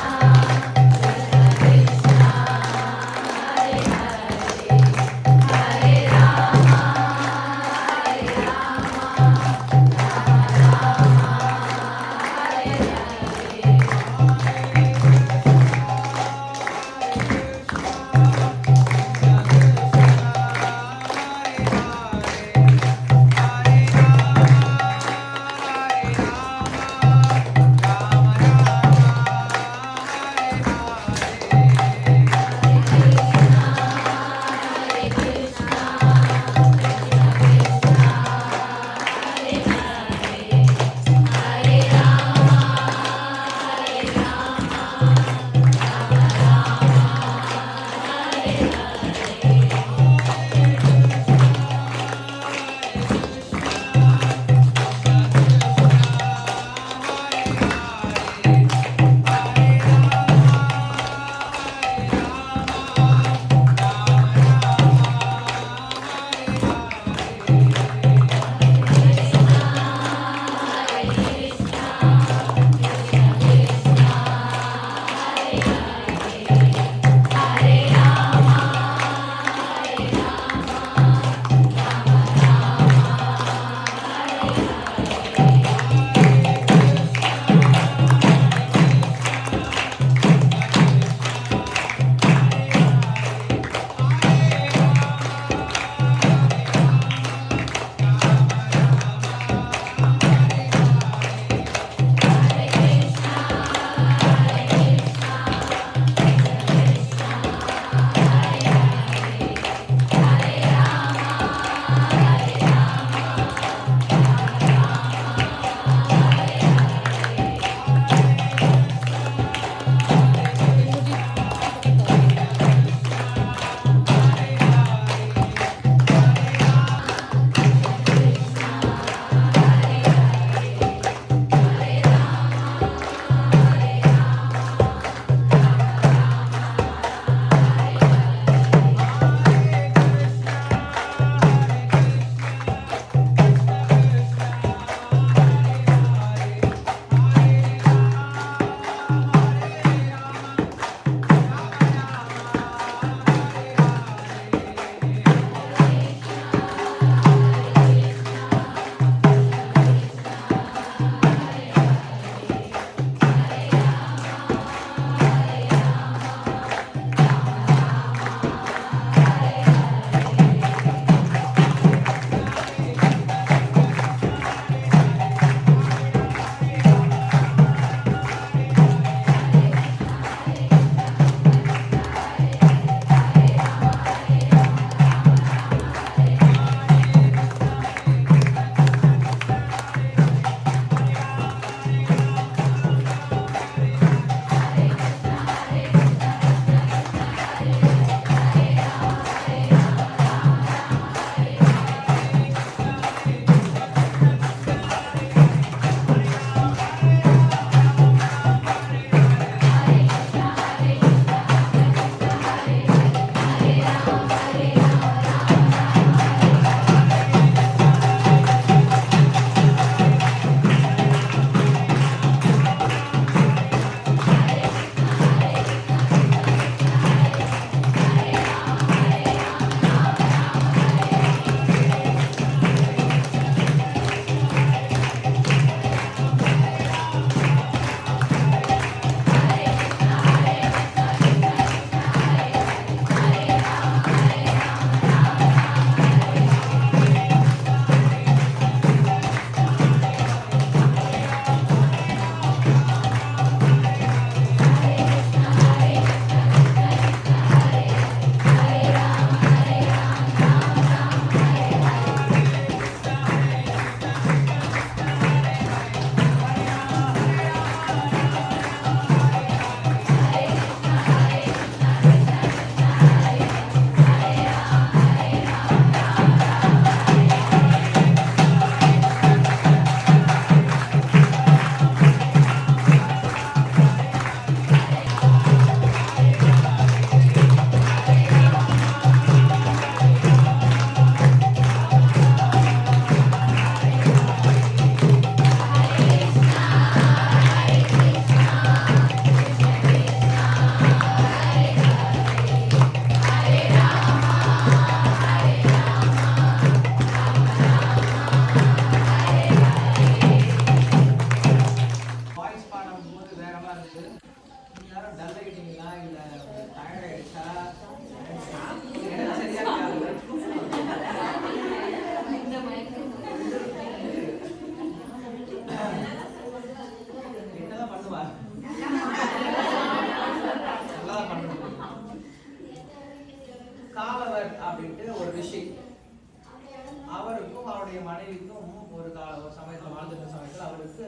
ஒரு ரிஷி. அவருக்கும் அவருடைய மனைவிக்கும் ஒரு சமயத்தில் வாழ்ந்துட்ட சமயத்தில் அவருக்கு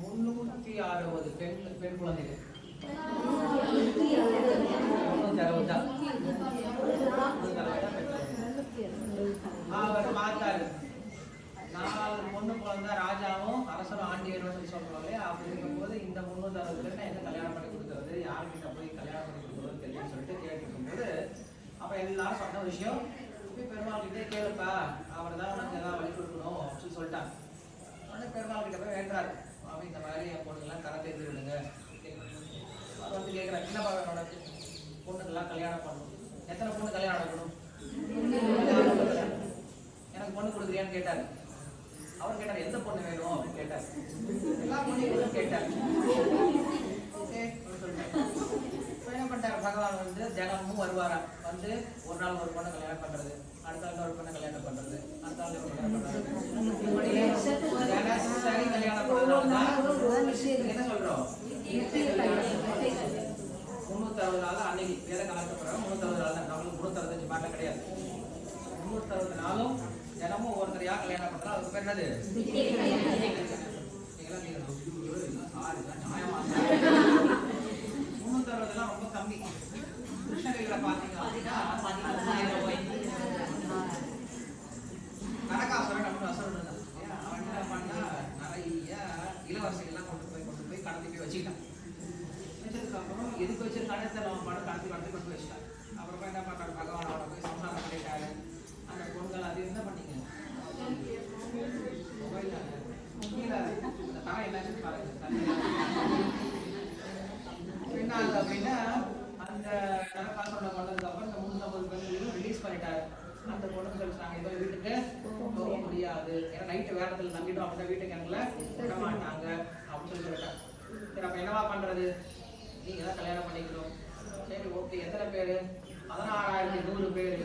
360 பெண் குழந்தைகள். 360 அவர் பார்த்தாரு. 4 பொண்ணு குழந்தை ராஜாவும் அரசரும் ஆண்டியரும் சொல்லி சொல்றாங்க. அப்படி இருக்கும்போது இந்த 360 பேர் என்ன கல்யாணம் பண்ணி கொடுக்கறது, யாருக்கிட்ட போய் கல்யாணம் பண்ணி கொடுக்கறது தெரியும்னு சொல்லிட்டு கேட்டுக்கும் போது அப்ப எல்லாரும் சொன்ன விஷயம், பெருமாள் கிட்டே கேளுப்பா, அவர் தான் உனக்கு ஏதாவது வழி கொடுக்கணும் அப்படின்னு சொல்லிட்டாங்க. உடனே பெருமாள் கிட்ட போய் வேண்டாரு, அவன் இந்த மாதிரி என் பொண்ணுங்கெல்லாம் கரை தெரிஞ்சு விடுங்க. அவர் வந்து கேட்குறாரு, என்னப்பா உனக்கு பொண்ணுங்கெல்லாம் கல்யாணம் பண்ணணும், எத்தனை பொண்ணு கல்யாணம் பண்ணணும், எனக்கு பொண்ணு கொடுக்குறியான்னு கேட்டாரு. அவர் கேட்டார், எந்த பொண்ணு வேணும் அப்படின்னு கேட்டார். எல்லா பொண்ணுங்களும் கேட்டார். என்ன பண்ணிட்டாரு, பகவான் வந்து தினமும் வருவாரா, வந்து ஒரு நாள் ஒரு பொண்ணை கல்யாணம் பண்றது, அடுத்த நாள் ஒரு பொண்ணை கல்யாணம் பண்றது, அடுத்த நாள் ஒரு கல்யாணம் பண்றது, சரி கல்யாணம் பண்றதுனால என்ன சொல்றோம், 360 நாள் அன்னைக்கு வேற கலக்கப்படுறோம். 360 நாள் தான், நம்மளுக்கு 365 பாட்டில் கிடையாது. 360 நாளும் தினமும் ஒவ்வொருத்தரையா கல்யாணம் பண்றோம். அதுக்கு பேர் என்னது, நியாயமா 360 ரொம்ப கம்மி. கிருஷ்ணகிரியில பாத்தீங்க அப்படின்னா நரகாசுரன் அப்படின்னு அசுரன் இருந்தான். அவன் என்ன பண்ணா, நிறைய இளவரசிகள்லாம் கொண்டு போய் கடத்தி போய் வச்சுக்கிட்டான். வச்சதுக்கு அப்புறம் எதுக்கு வச்சிருக்கானே நம்ம படம் கடத்தி கொண்டு வச்சுட்டான். அப்புறமா என்ன பண்றாரு, பகவான் அவனை போய் சம்சாரம் பண்ணிட்டாரு. அந்த பொண்கள் அது என்ன பண்ணீங்க, மொபைல் அந்த தரம் என்னன்னு பாருங்க. என்னாங்க அப்படின்னா, அந்த நரகாசுரனை பண்ணதுக்கு அப்புறம் இந்த 350 பெண்களையும் ரிலீஸ் பண்ணிட்டாரு. அந்த பொண்ணுக்கு சொல்லிட்டாங்க, இப்போ வீட்டுக்கு போக முடியாது, ஏன்னா நைட்டு வேடத்தில் தங்கிட்டோம் அப்படின்னா வீட்டுக்கு எங்களை விட மாட்டாங்க அப்படின்னு சொல்லிட்டாங்க. சரி அப்ப என்னவா பண்றது, நீங்க தான் கல்யாணம் பண்ணிக்கணும். சரி ஓகே, எத்தனை பேரு, 16,100 பேரு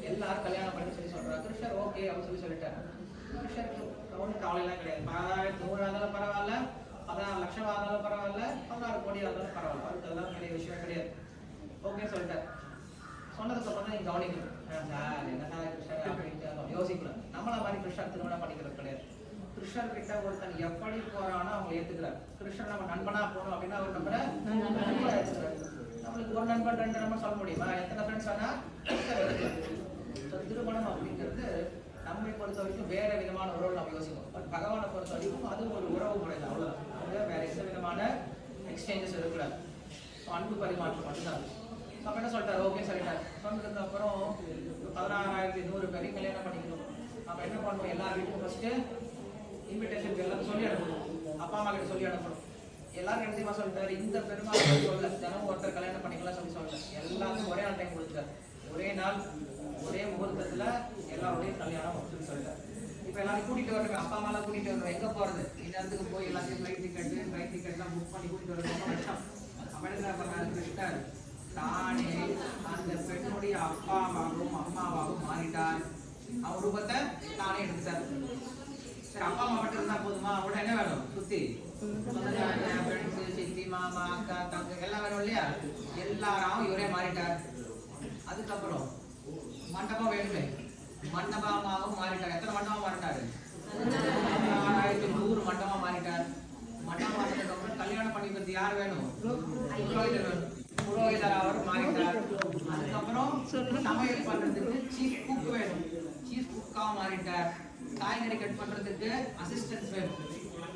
எல்லாரும் கல்யாணம் பண்ணி சொல்றாரு. கிருஷ்ணர் ஓகே அப்படின்னு சொல்லிட்டாரு. கிருஷ்ணருக்கு ஒன்றும் கவலையெல்லாம் கிடையாது. 16,100 இருந்தாலும் பரவாயில்ல, 16 லட்சம் ஆனாலும் பரவாயில்ல, 16 கோடி இருந்தாலும் பரவாயில்ல, அதுக்கு அதெல்லாம் பெரிய விஷயம் கிடையாது. ஓகே சொல்லிட்டாரு. சொன்னதுக்கு அப்புறம் தான் நீங்க கவனிக்கணும், சார் என்ன சார் கிருஷ்ணர் அப்படின்ட்டு யோசிக்கணும். நம்மள மாதிரி கிருஷ்ணர் திருமணம் பண்ணிக்கிறது கிடையாது. கிருஷ்ணர் கிட்ட ஒருத்தன் எப்படி போறானோ அவங்க ஏத்துக்கிறார். கிருஷ்ணர் நம்ம நண்பனா போனோம் அப்படின்னா அவர் நம்மள நண்பனா ஏத்துக்கிறார். நம்மளுக்கு ஒரு நண்பன் 2 நண்பன் சொல்ல முடியுமா, எத்தனை ஃப்ரெண்ட்ஸ் சொன்னா. திருமணம் அப்படிங்கிறது நம்மை பொறுத்த வரைக்கும் வேற விதமான உறவு நம்ம யோசிக்கணும். பட் பகவானை பொறுத்த வரைக்கும் அது ஒரு உறவு முறை தான், அவ்வளவுதான். அவங்க வேற எந்த விதமான எக்ஸ்சேஞ்சஸ் இருக்கக்கூடாது. அன்பு பரிமாற்றம் மட்டும்தான். அப்ப என்ன சொல்லிட்டாரு, ஓகே சொல்லிட்டாரு. சொன்னதுக்கு அப்புறம் 16,100 பேரையும் கல்யாணம் பண்ணிக்கணும். அப்ப என்ன பண்ணுவோம், எல்லா வீட்டுக்கும் ஃபர்ஸ்ட் இன்விடேஷன் எல்லாரும் சொல்லி அனுப்பணும், அப்பா அம்மா கிட்ட சொல்லி அனுப்பணும். எல்லாரும் என்ன சொல்லிட்டாரு, இந்த பெருமாள் சொல்ல தினமும் ஒருத்தர் கல்யாணம் பண்ணிக்கலாம் சொல்லி எல்லாருக்கும் ஒரே நாள் டைம் கொடுத்தாரு. ஒரே நாள் ஒரே முகூர்த்தத்துல எல்லாரோடையும் கல்யாணம் அப்படின்னு சொல்லிட்டாரு. இப்ப எல்லாரும் கூட்டிட்டு வரணும், அப்பா அம்மா எல்லாம் கூட்டிட்டு வரணும். எங்க போறது, இந்த இடத்துக்கு போய் எல்லாத்தையும் ஃபிளைட் டிக்கெட்லாம் புக் பண்ணி கூட்டிட்டு வரணும், ரொம்ப கஷ்டம். அப்படி கிருஷ்ணர் தானே அந்த பெண்ணுடைய அப்பாவாகவும் அம்மாவாகவும் மாறிட்டார். அவர் ரூபத்தை தானே எடுத்துட்டார். சரி அப்பா அம்மா மட்டும் இருந்தா போதுமா, அவட என்ன வேணும், சுத்தி ஃப்ரெண்ட்ஸு, சித்தி, மாமா, அக்கா, தங்க எல்லாம் வேணும் இல்லையா, எல்லாரும் இவரே மாறிட்டார். அதுக்கப்புறம் மண்டபம் வேணுமே, மண்டபமாகவும் மாறிட்டார். எத்தனை மண்டபம் மாறிட்டாரு, 16,100 மண்டபம் மாறிட்டார். மண்டபம் மாறினதுக்கு அப்புறம் கல்யாணம் பண்ணிக்கிறது யார் வேணும், புரோகிதர் வேணும். புரோகிதர் அவர் மாறிட்டார். அதுக்கப்புறம் சமையல் பண்றதுக்கு சீஃப் குக் வேணும், சீஃப் குக்கா மாறிட்டார். காய்கறி கட் பண்றதுக்கு அசிஸ்டன்ஸ் வேணும்,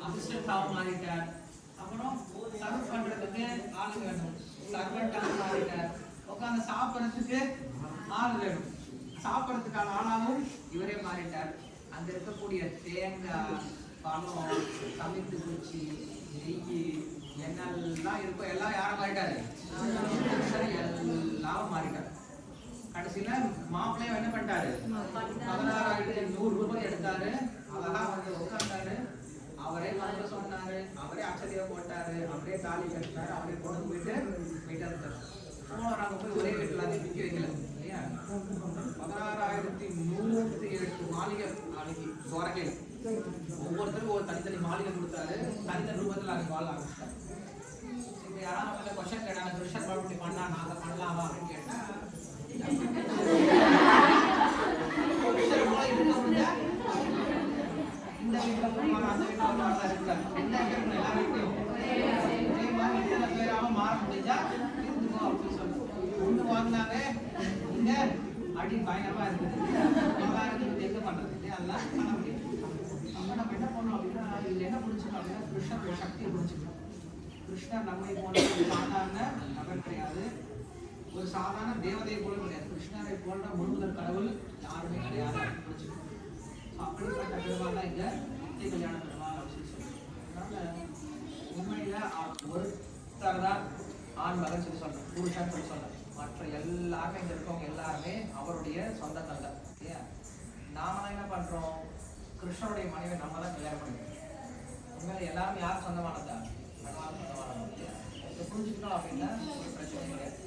அசிஸ்டன்ஸாக மாறிட்டார். அப்புறம் சர்வ் பண்றதுக்கு ஆள் வேணும், சர்வெண்டாக மாறிட்டார். உட்காந்து சாப்பிட்றதுக்கு ஆள் வேணும், சாப்பிட்றதுக்கான ஆளாகவும் இவரே மாறிட்டார். அங்க இருக்கக்கூடிய தேங்காய், பழம், சமைத்து குச்சி, நெய், என்னெல்லாம் இருக்கோ எல்லாம் யாரும் மாறிட்டாரு, எல்லாம் மாறிட்டார். கடைசியில மாப்பிள்ளையும் என்ன பண்ணிட்டாரு, 16,100 ரூபாய் எடுத்தாரு. அழகா வந்து உட்கார்ந்தாரு, அவரே வந்து சொன்னாரு, அவரே அக்ஷதையை போட்டாரு, அவரே தாலி கட்டினாரு, அவரே கொண்டு போயிட்டு இருந்தாரு. நாங்க போய் ஒரே வீட்டுல எல்லாத்தையும் விற்க வைக்கல இல்லையா. 16,108 மாளிகை நாளைக்கு துவரக்கையில் ஒவ்வொருத்தருக்கும் ஒரு தனித்தனி மாளிகை கொடுத்தாரு. தனித்தனி ரூபத்தில் அங்கே வாழ ஆரம்பிச்சிட்டாரு. இப்போ யாராவது கொஸ்டின் கேட்டாங்க, கிருஷ்ணர் பாபு பண்ணா நாங்க பண்ணலாமா அப்படின்னு கேட்டா வார்த்தையை புரிஞ்சுக்கணும். கிருஷ்ணர் நம்மை போன்ற ஒரு சாதாரண நபர் கிடையாது, ஒரு சாதாரண தேவதை போல கிடையாது. கிருஷ்ணரை போன்ற முழுமுதல் கடவுள் யாருமே கிடையாது அப்படின்னு புரிஞ்சுக்கணும். அப்படிப்பட்ட பெருமாள் தான் இங்க நித்திய கல்யாண பெருமாள் அப்படின்னு சொல்லுவோம். அதனால உண்மையில ஒருத்தர் தான் ஆண் மகன் சொல்லி சொல்றேன், புருஷன் சொல்லி சொல்றேன். மற்ற எல்லாருமே இங்க இருக்கவங்க எல்லாருமே அவருடைய சொந்தங்கள் தான். நாம தான் என்ன பண்றோம், கிருஷ்ணனுடைய மனைவி நம்ம தான் கல்யாணம் பண்ணிக்கிறோம். உண்மையில எல்லாரும் யார் சொந்தமானதா, பகவான் சொந்தமானது. இதை புரிஞ்சுக்கணும் அப்படின்னா ஒரு பிரச்சனை கிடையாது.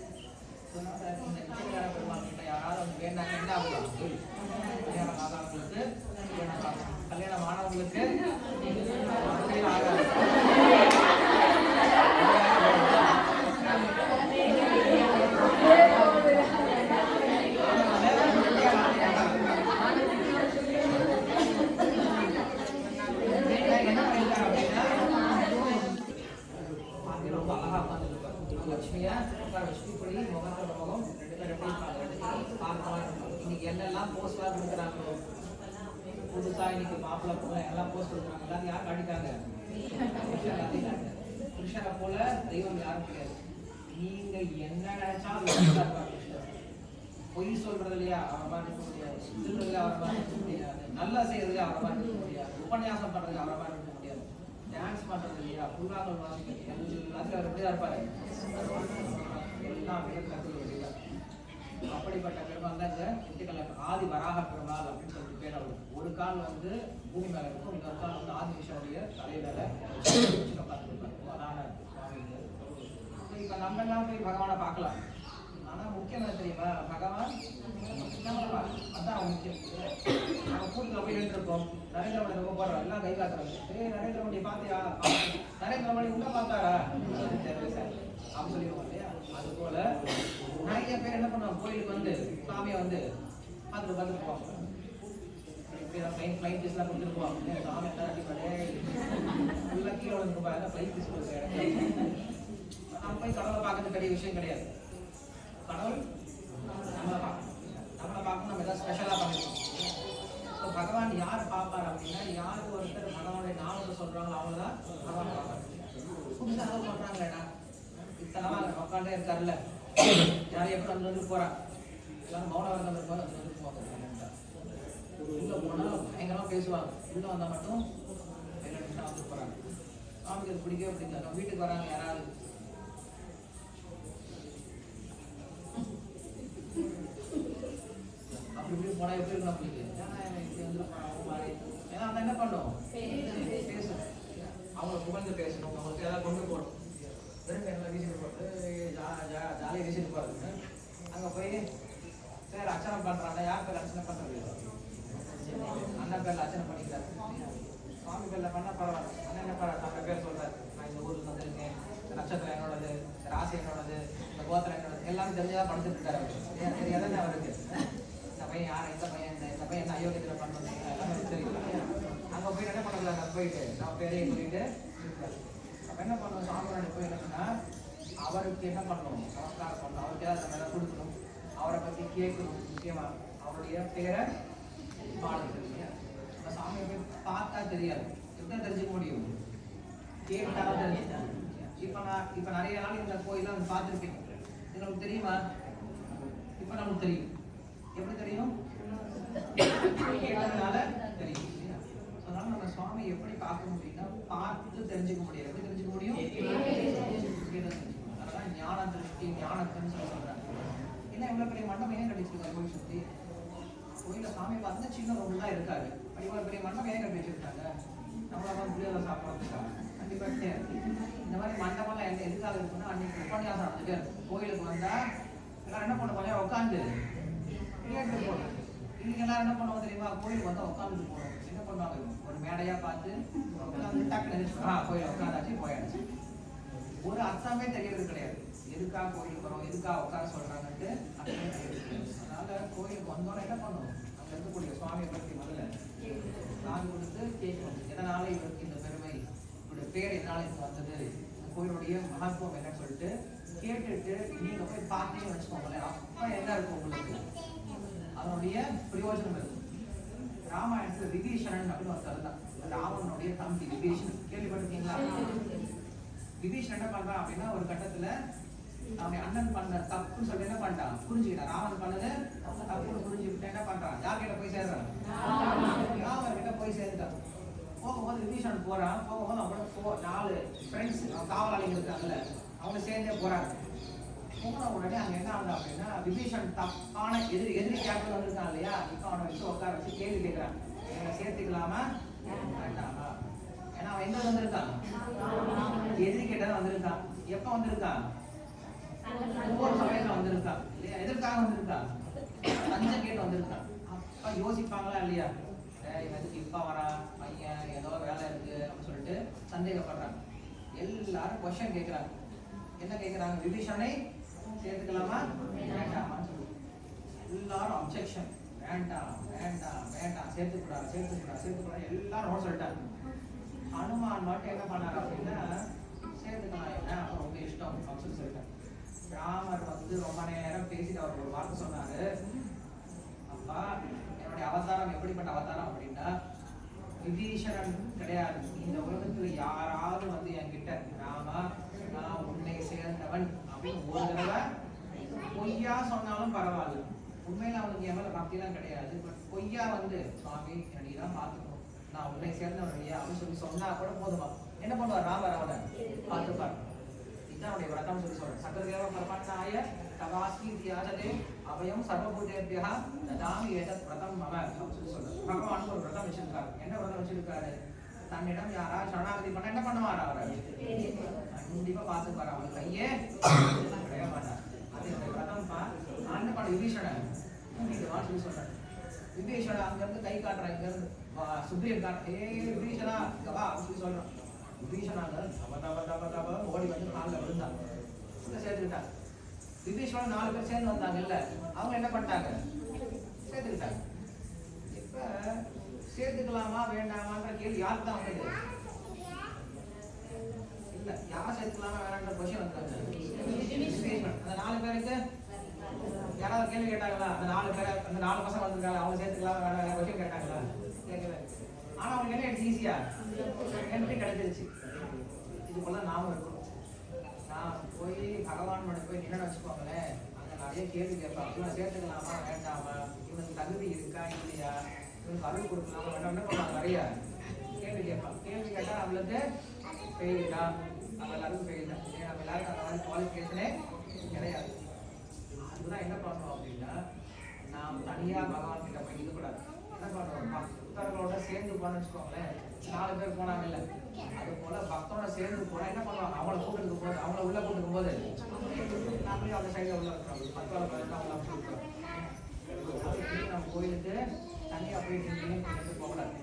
அதனால இந்த நிச்சயகார பெருமாள் கிட்ட யாராவது வந்து வேண்டாங்க என்ன ஆகலாம், கல்யாணம் ஆகாதவங்களுக்கு கல்யாணம் ஆனவங்களுக்கு ஆகாது. என்னெல்லாம் போஸ்ட்லாம் கொடுக்குறாங்களோ புதுசா இன்னைக்கு மாப்பிள்ளை போல எல்லாம் போஸ்ட் கொடுக்குறாங்க. எல்லாத்தையும் யார் காட்டிட்டாங்க, புருஷனை போல தெய்வம் யாரும் கிடையாது. நீங்க என்ன நினைச்சாலும் பொய் சொல்றது இல்லையா அவரை மாதிரி இருக்க முடியாது, திருடுறதுல அவரை மாதிரி இருக்க முடியாது, நல்லா செய்யறதுல அவரை மாதிரி இருக்க முடியாது, உபன்யாசம் பண்றதுல அவரை மாதிரி இருக்க முடியாது, டான்ஸ் பண்றது இல்லையா, புல்லாங்கல் வாசிக்கிறது எல்லாத்துலயும் அவர் எப்படிதான் இருப்பாரு, எல்லாமே கற்றுக்க முடியல. அப்படிப்பட்ட பெருமாள் தான் இந்த நித்தியகல்ல ஆதி வராக பெருமாள் அப்படின்னு சொல்லிட்டு பேர் அவருக்கு. ஒரு கால் வந்து பூமி மேல இருக்கும், இன்னொரு கால் வந்து ஆதி விஷனுடைய தலையில உட்காந்துருப்பாரு. அதான சுவாமி. இப்ப நம்ம எல்லாம் போய் பகவானை பார்க்கலாம், ஆனா முக்கியம் என்ன தெரியுமா, பகவான் அதான் முக்கியம். நம்ம கூட்டத்தில் போய் நின்றுருக்கோம், நரேந்திர மோடி ரொம்ப போடுறோம், எல்லாம் கை காட்டுறாங்க. நரேந்திர மோடி பார்த்தியா, நரேந்திர மோடி உள்ள பார்த்தாரா அப்படின்னு சொல்லிடுவோம் இல்லையா. அது போல நிறைய பேர் என்ன பண்ணுவாங்க, கோயிலுக்கு வந்து சாமியை வந்து பார்த்துட்டு போவாங்க. ஃப்ளைட் பீஸ்லாம் கொடுத்துட்டு போவாங்க. சாமி எல்லாம் கீழே வந்து ஃப்ளைட் பீஸ் கொடுக்குற இடத்துல நம்ம போய் கடவுளை பார்க்கறது பெரிய விஷயம் கிடையாது. கடவுள் நம்மளை பார்க்கணும், நம்ம ஏதாவது ஸ்பெஷலாக பண்ணிக்கணும். இப்போ பகவான் யார் பார்ப்பார் அப்படின்னா, யார் ஒருத்தர் பகவானுடைய நாமத்தை சொல்றாங்களோ அவங்க தான் பகவான் பார்ப்பார். புதுசாக அதை சொல்றாங்களேடா, இத்தனை நாள் உட்காண்டே இருக்காருல்ல, யாரையும் எப்படி வந்து போறாங்க, எல்லாரும் மௌன வரங்கள் இருக்கும்போது அது வந்து போவாங்க. உள்ள போனால் பயங்கரமா பேசுவாங்க, உள்ள வந்தா மட்டும் வந்து போறாங்க. அவங்களுக்கு அது பிடிக்கவே பிடிக்காது. நம்ம வீட்டுக்கு வராங்க யாராவது, அப்படி இப்படி போனா எப்படி இருக்கு நம்மளுக்கு, இப்படி வந்து ஏன்னா அந்த என்ன பண்ணும், பேசணும், அவங்களை புகழ்ந்து பேசணும், அவங்களுக்கு ஏதாவது கொண்டு போகணும். வெறும் எல்லாம் வீசிட்டு போகிறது, ஜாலியாக வீசிட்டு போகிறது. அங்கே போய் பேர் அர்ச்சனை பண்ணுறாங்க, யார் பேர் அர்ச்சனை பண்ணுறது, அண்ணன் பேரில் அர்ச்சனை பண்ணிக்கிறாரு, சுவாமி பேரில் பண்ணால் பரவாயில்ல. அண்ணன் என்ன நம்ம பேர் சொல்கிறார், நான் இந்த ஊருக்கு வந்திருக்கேன், இந்த நட்சத்திரம் என்னோடது, இந்த ராசி என்னோடது, இந்த கோத்திரம் என்னோடது, எல்லாரும் தெரிஞ்சதாக படிச்சுட்டு இருக்காரு. தெரியாதானே அவருக்கு, இந்த பையன் யார், இந்த பையன் என்ன அயோக்கியத்தில் பண்ணுறது எல்லாமே தெரியும். அங்கே போய் என்ன பண்ணக்கூடாது, அங்கே போயிட்டு நம்ம பேரையும் சொல்லிட்டு என்ன பண்ணணும், சாமியோட போய் என்னன்னா அவருக்கு என்ன பண்ணணும், நமஸ்காரம் பண்ணணும், அவருக்கு ஏதாவது நம்ம எதாவது கொடுக்கணும், அவரை பற்றி கேட்கணும். முக்கியமாக அவருடைய பேரை பாடுறது இல்லையா. நம்ம சாமியை போய் பார்த்தா தெரியாது, எப்படி தெரிஞ்சுக்க முடியும், கேட்டாலும் தெரிஞ்சுக்கலாம். இப்போ நிறைய நாள் இந்த கோயிலாம் வந்து பார்த்துருப்பீங்க, இது நமக்கு தெரியுமா, இப்போ நமக்கு தெரியும். எப்படி தெரியும், கேட்டதுனால தெரியும். அதனால நம்ம சுவாமி எப்படி பார்க்க முடியும்னா பார்த்து தெரிஞ்சுக்க முடியும். எப்படி தெரிஞ்சுக்க முடியும், அதனால ஞான திருஷ்டி, ஞானத்துன்னு சொல்றாங்க. என்ன இவ்வளவு பெரிய மண்டபம் ஏன் கட்டிச்சிருக்காங்க கோயில் சுற்றி, கோயில சாமி பார்த்து சின்ன ரோடு தான் இருக்காரு, இவ்வளவு பெரிய மண்டபம் ஏன் கட்டி வச்சிருக்காங்க, நம்மளால புளியோத சாப்பிடுறதுக்காக கண்டிப்பா கிடையாது. இந்த மாதிரி மண்டபம்லாம் என்ன எதுக்காக இருக்குன்னா, அன்னைக்கு உபன்யாசம் நடந்துட்டே இருக்கும். கோயிலுக்கு வந்தா எல்லாரும் என்ன பண்ணுவாங்க, உட்காந்து கேட்டு போகணும். இன்னைக்கு எல்லாரும் என்ன பண்ணுவோம் தெரியுமா, கோயிலுக்கு வந்தா உட்காந்துட்டு போகணும். என்ன பண்ணுவாங்க, ஒரு மேடையா பார்த்து உட்காந்து டக்குன்னு கோயில உட்காந்தாச்சு போயாச்சு. ஒரு அர்த்தமே தெரியறது கிடையாது, எதுக்காக கோயிலுக்கு வரோம், எதுக்காக உட்கார சொல்றாங்கன்ட்டு அர்த்தமே தெரியறது. அதனால கோயிலுக்கு வந்தோட என்ன பண்ணணும், அங்க இருக்கக்கூடிய சுவாமியை பற்றி முதல்ல காது கொடுத்து கேட்கணும். எதனால இவருக்கு இந்த பெருமை, இவருடைய பேர் எதனால இங்க வந்தது, கோயிலுடைய மகத்துவம் என்னன்னு சொல்லிட்டு கேட்டுட்டு நீங்க போய் பார்த்தீங்கன்னு வச்சுக்கோங்களேன், அப்ப என்ன இருக்கும் உங்களுக்கு, அதனுடைய பிரயோஜனம் இருக்கும். ராமாயணத்துல விபீஷணன் அப்படின்னு ஒருத்தர் தான், ராவனுடைய தம்பி விபீஷணன், கேள்விப்பட்டிருக்கீங்களா? விபீஷன் என்ன பண்றான் அப்படின்னா ஒரு கட்டத்துல அவன் அண்ணன் பண்ண தப்புன்னு சொல்லி என்ன பண்ணிட்டான் புரிஞ்சுக்கிட்டான். ராமன் பண்ணது தப்புன்னு புரிஞ்சுக்கிட்டு என்ன பண்றான் யார்கிட்ட போய் சேர்றான் ராமர் கிட்ட போய் சேர்ந்துட்டான். போகும்போது விபீஷன் போறான். போகும்போது அவன் 4 ஃப்ரெண்ட்ஸ் காவலாளிகள் இருக்காங்கல்ல அவங்க சேர்ந்தே போறாங்க. போன உடனே அங்க என்ன ஆகுது அப்படின்னா விபீஷன் தப்பான எதிரி கேப்டன் வந்திருக்கான் இல்லையா, இப்ப அவனை வச்சு உட்கார வச்சு கேள்வி கேட்கிறான், இவனை சேர்த்துக்கலாமா வேண்டாமா? ஏன்னா அவன் எங்க வந்திருக்கான் எதிரி கேட்டதான் வந்திருக்கான். எப்ப வந்திருக்கான் ஒவ்வொரு சமயத்துல வந்திருக்கான் இல்லையா, எதற்காக வந்திருக்கான் லஞ்சம் கேட்டு வந்திருக்கான். அப்ப யோசிப்பாங்களா இல்லையா, எதுக்கு இப்ப வரா பையன் ஏதோ வேலை இருக்கு அப்படின்னு சொல்லிட்டு சந்தேகப்படுறாங்க. எல்லாரும் கொஸ்டின் கேட்கிறாங்க. என்ன கேட்கிறாங்க, விபீஷனை சேர்த்துக்கலாமா வேண்டாமான்னு சொல்லி எல்லாரும் அப்செக்ஷன், வேண்டாம் வேண்டாம் வேண்டாம் சேர்த்துக்கூடாது சேர்த்துக்கூடாது சேர்த்துக்கூடாது எல்லாரும் சொல்லிட்டாங்க. ஹனுமான் மட்டும் என்ன பண்ணாரு அப்படின்னா சேர்த்துக்கலாம் என்ன அப்புறம் ரொம்ப இஷ்டம் அப்படின்னு சொல்லிட்டாங்க. ராமர் வந்து ரொம்ப நேரம் பேசிட்டு அவர் ஒரு வார்த்தை சொன்னாரு, அப்பா என்னுடைய அவதாரம் எப்படிப்பட்ட அவதாரம் அப்படின்னா விபீஷணன் கிடையாது, இந்த உலகத்துல யாராவது வந்து என்கிட்ட ராமா நான் உன்னை சேர்ந்தவன் அப்படின்னு ஒரு தடவை பொய்யா சொன்னாலும் பரவாயில்ல, உண்மையில அவனுக்கு என் மேல பக்திலாம் கிடையாது, பட் பொய்யா வந்து சுவாமி என்னை தான் பார்த்துக்கணும் நான் உன்னை சேர்ந்தவன் இல்லையா அப்படின்னு சொல்லி சொன்னா கூட போதுமா. என்ன பண்ணுவார் ராமர் அவனை பார்த்துப்பார். இதுதான் அவனுடைய விரதம் சொல்லி சொல்றேன். சக்கரதேவ பரமாத்மாய தவாஸ்மி தியாஜதே அபயம் சர்வபூதேபியா ததாமி ஏதத் விரதம் மம அப்படின்னு சொல்லி சொல்றேன். பகவான் ஒரு விரதம் வச்சிருக்காரு. என்ன விரதம் வச்சிருக்காரு, தன்னிடம் யாரா சரணாகதி பண்ண என்ன பண்ணுவார் அவர் கண்டிப்பா பார்த்துப்பாரு, அவன் கையே கிடைய மாட்டார். அது என்னுடைய விரதம் பா. நான் என்ன பண்ண விபீஷணன் சொல்லி சொல்றேன். விபீஷணன் அங்க இருந்து கை காட்டுறான், இங்க இருந்து சுக்ரீவன் காட்டுற விபீஷணா இங்க வா சொல்லி சொல்றான். விபீஷணாங்க ஓடி வந்து காலில் விழுந்தாங்க, சேர்த்துக்கிட்டாங்க. விபீஷணன் 4 பேர் சேர்ந்து வந்தாங்க இல்ல, அவங்க என்ன பண்ணிட்டாங்க சேர்த்துக்கிட்டாங்க. இப்ப சேர்த்துக்கலாமா வேண்டாமான்ற கேள்வி யாருக்கு தான் வந்தது இல்ல, யார் சேர்த்துக்கலாமா வேணான்ற கொஸ்டின் வந்தாங்க. அந்த 4 பேருக்கு யாராவது கேள்வி கேட்டாங்களா, அந்த 4 பேர் அந்த 4 பசங்க வந்திருக்காங்க அவங்க சேர்த்துக்கலாமா வேணாம் கொஸ்டின் கேட்டாங்களா, கேட்கல. ஆனா அவங்களுக்கு என்ன ஆயிடுச்சு, ஈஸியா என்ட்ரி கிடைச்சிருச்சு. இது போல நாமும் இருக்கணும். நான் போய் பகவான் மனை போய் நின்று வச்சுக்கோங்களேன், அங்க நிறைய கேள்வி கேட்பாங்க, இவனை சேர்த்துக்கலாமா வேண்டாமா, இவனுக்கு தகுதி இருக்கா இல்லையா, இவனுக்கு அருள் கொடுக்கலாமா வேண்டாம், என்ன பண்ணுவாங்க நிறைய கேள்வி கேட்பாங்க. கேள்வி கேட்டா அவளுக்கு ஃபெயில் தான், நம்ம எல்லாருக்கும் ஃபெயில் தான், நம்ம எல்லாருக்கும் அந்த மாதிரி குவாலிஃபிகேஷனே கிடையாது. அதுதான் என்ன பண்ணணும் அப்படின்னா நாம் தனியா பகவான் கிட்ட போய் இருக்கக்கூடாது. என்ன பண்ணுவோம், பக்தர்களோட சேர்ந்து போனோம்னு வச்சுக்கோங்களேன், 4 பேர் போனாங்க இல்ல, அது போல பக்தரோட சேர்ந்து போனா என்ன பண்ணுவாங்க, அவங்கள கூட்டுக்கு போது அவங்கள உள்ள கூட்டுக்கும் போது நாமளே அவங்க சைடுல உள்ள இருக்கிறோம், பக்தரோட நம்ம கோயிலுக்கு தனியா போயிட்டு போகக்கூடாது.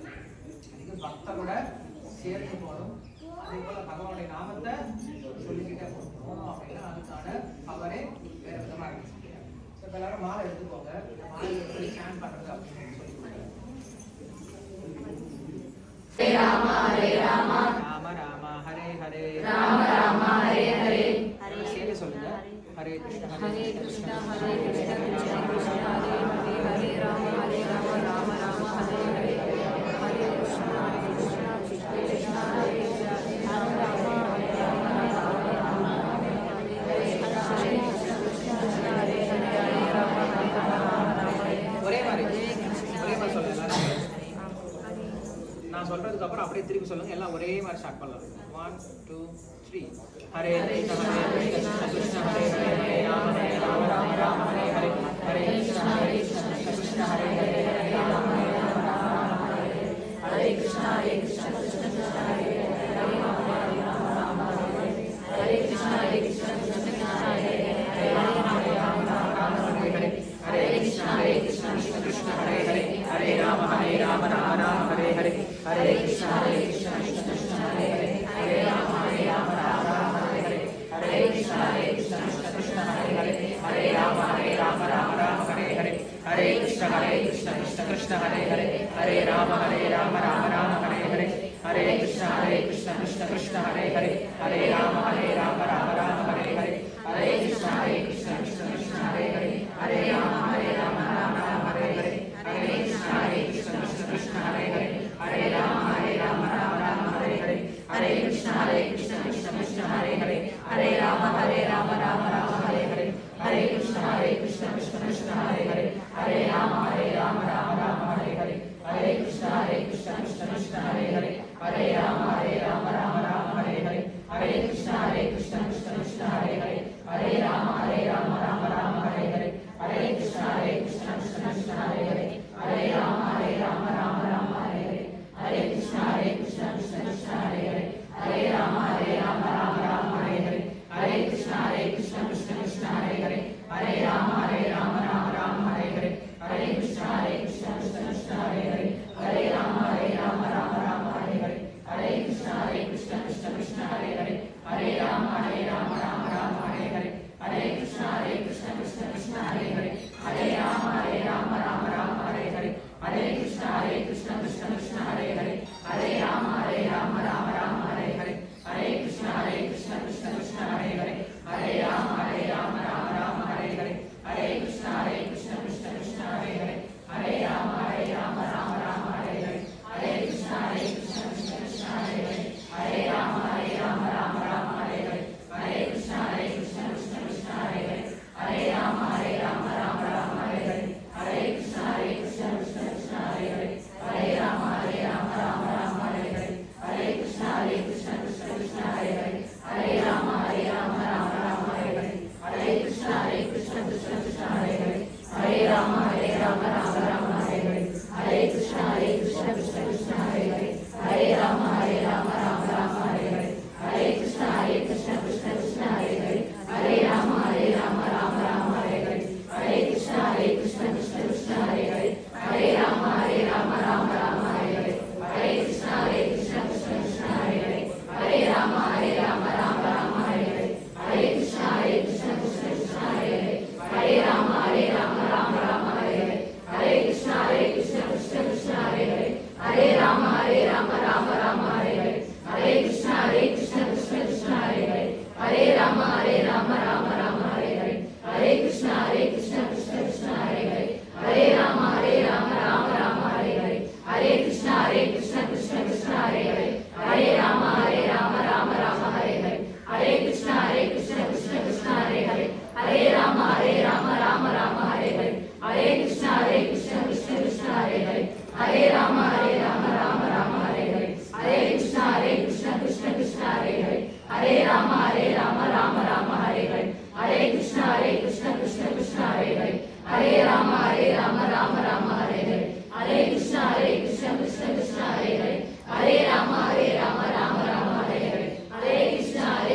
அதுக்கு பக்தரோட சேர்ந்து போகணும். அதே போல பகவானுடைய நாமத்தை சொல்லிக்கிட்டே போகணும் அப்படின்னா அதுக்கான அவரே வேற விதமா இருக்கு. இப்ப எல்லாரும் மாலை எடுத்துக்கோங்க. இந்த மாலை எப்படி ஸ்கேன் பண்றது அப்படின்னு சொல்லி ஹரே ராம ஹரே ராம ராம ராம ஹரே ஹரே ராம ராம ஹரே ஹரே சேர்ந்து சொல்லுங்க. ஹரே கிருஷ்ண ஹரே கிருஷ்ண ஹரே கிருஷ்ண கிருஷ்ண கிருஷ்ண ஹரே ஹரே ஹரே ராம ஹரே ராம ராம ராம ஹரே ஹரே ஹரே கிருஷ்ண கிருஷ்ண கிருஷ்ண ஹரே ஹரே ராம ராம ஹரே ராம ராம ராம ஹரே ஹரே ஹரே கிருஷ்ண கிருஷ்ண கிருஷ்ண ஹரே ஹரே ஹரே ராம ஹரே ராம ராம ராம ஹரே ஒரே மாதிரி சொல்லுங்க. நான் சொல்றதுக்கு அப்புறம் அப்படியே திருப்பி சொல்லுங்க. எல்லாம் ஒரே மாதிரி ஸ்டார்ட் பண்ணலாம். 1 2 3 Hare Krishna Krishna Hare Hare Hare Rama Rama Rama Hare Hare Hare Krishna Krishna Hare Hare Hare Rama Rama Hare Hare Krishna Krishna Krishna Hare Hare Hare Rama Rama Hare Hare Krishna Krishna Krishna Hare Hare Rama Rama Hare Hare Krishna Krishna Krishna Hare Hare Hare Rama Rama Hare Hare Hare Krishna Krishna Krishna Hare Hare Hare Rama Rama Hare Hare Hare Krishna Krishna Krishna Hare Hare Hare Rama Rama Hare Hare Hare Krishna Krishna Krishna Hare Hare Hare Rama Rama Hare Hare Hare Krishna Krishna Krishna Hare Hare Hare Rama Rama Hare Hare Hare Krishna Krishna Krishna Hare Hare Hare Rama Rama Hare Hare Hare Krishna Krishna Krishna Hare Hare Hare Rama Rama Hare Hare Hare Krishna Krishna Krishna Hare Hare Rama, Rama Rama, Hare Hare. Hare Krishna, Krishna Krishna, Hare Hare. Hare Rama, Rama Rama, Hare Hare. Hare Krishna, Krishna Krishna, Hare Hare. Hare Rama, Rama Rama, Hare Hare. Hare Krishna, Krishna Krishna, Hare Hare. Hare Rama, Rama Rama, Hare Hare. Hare Krishna, Krishna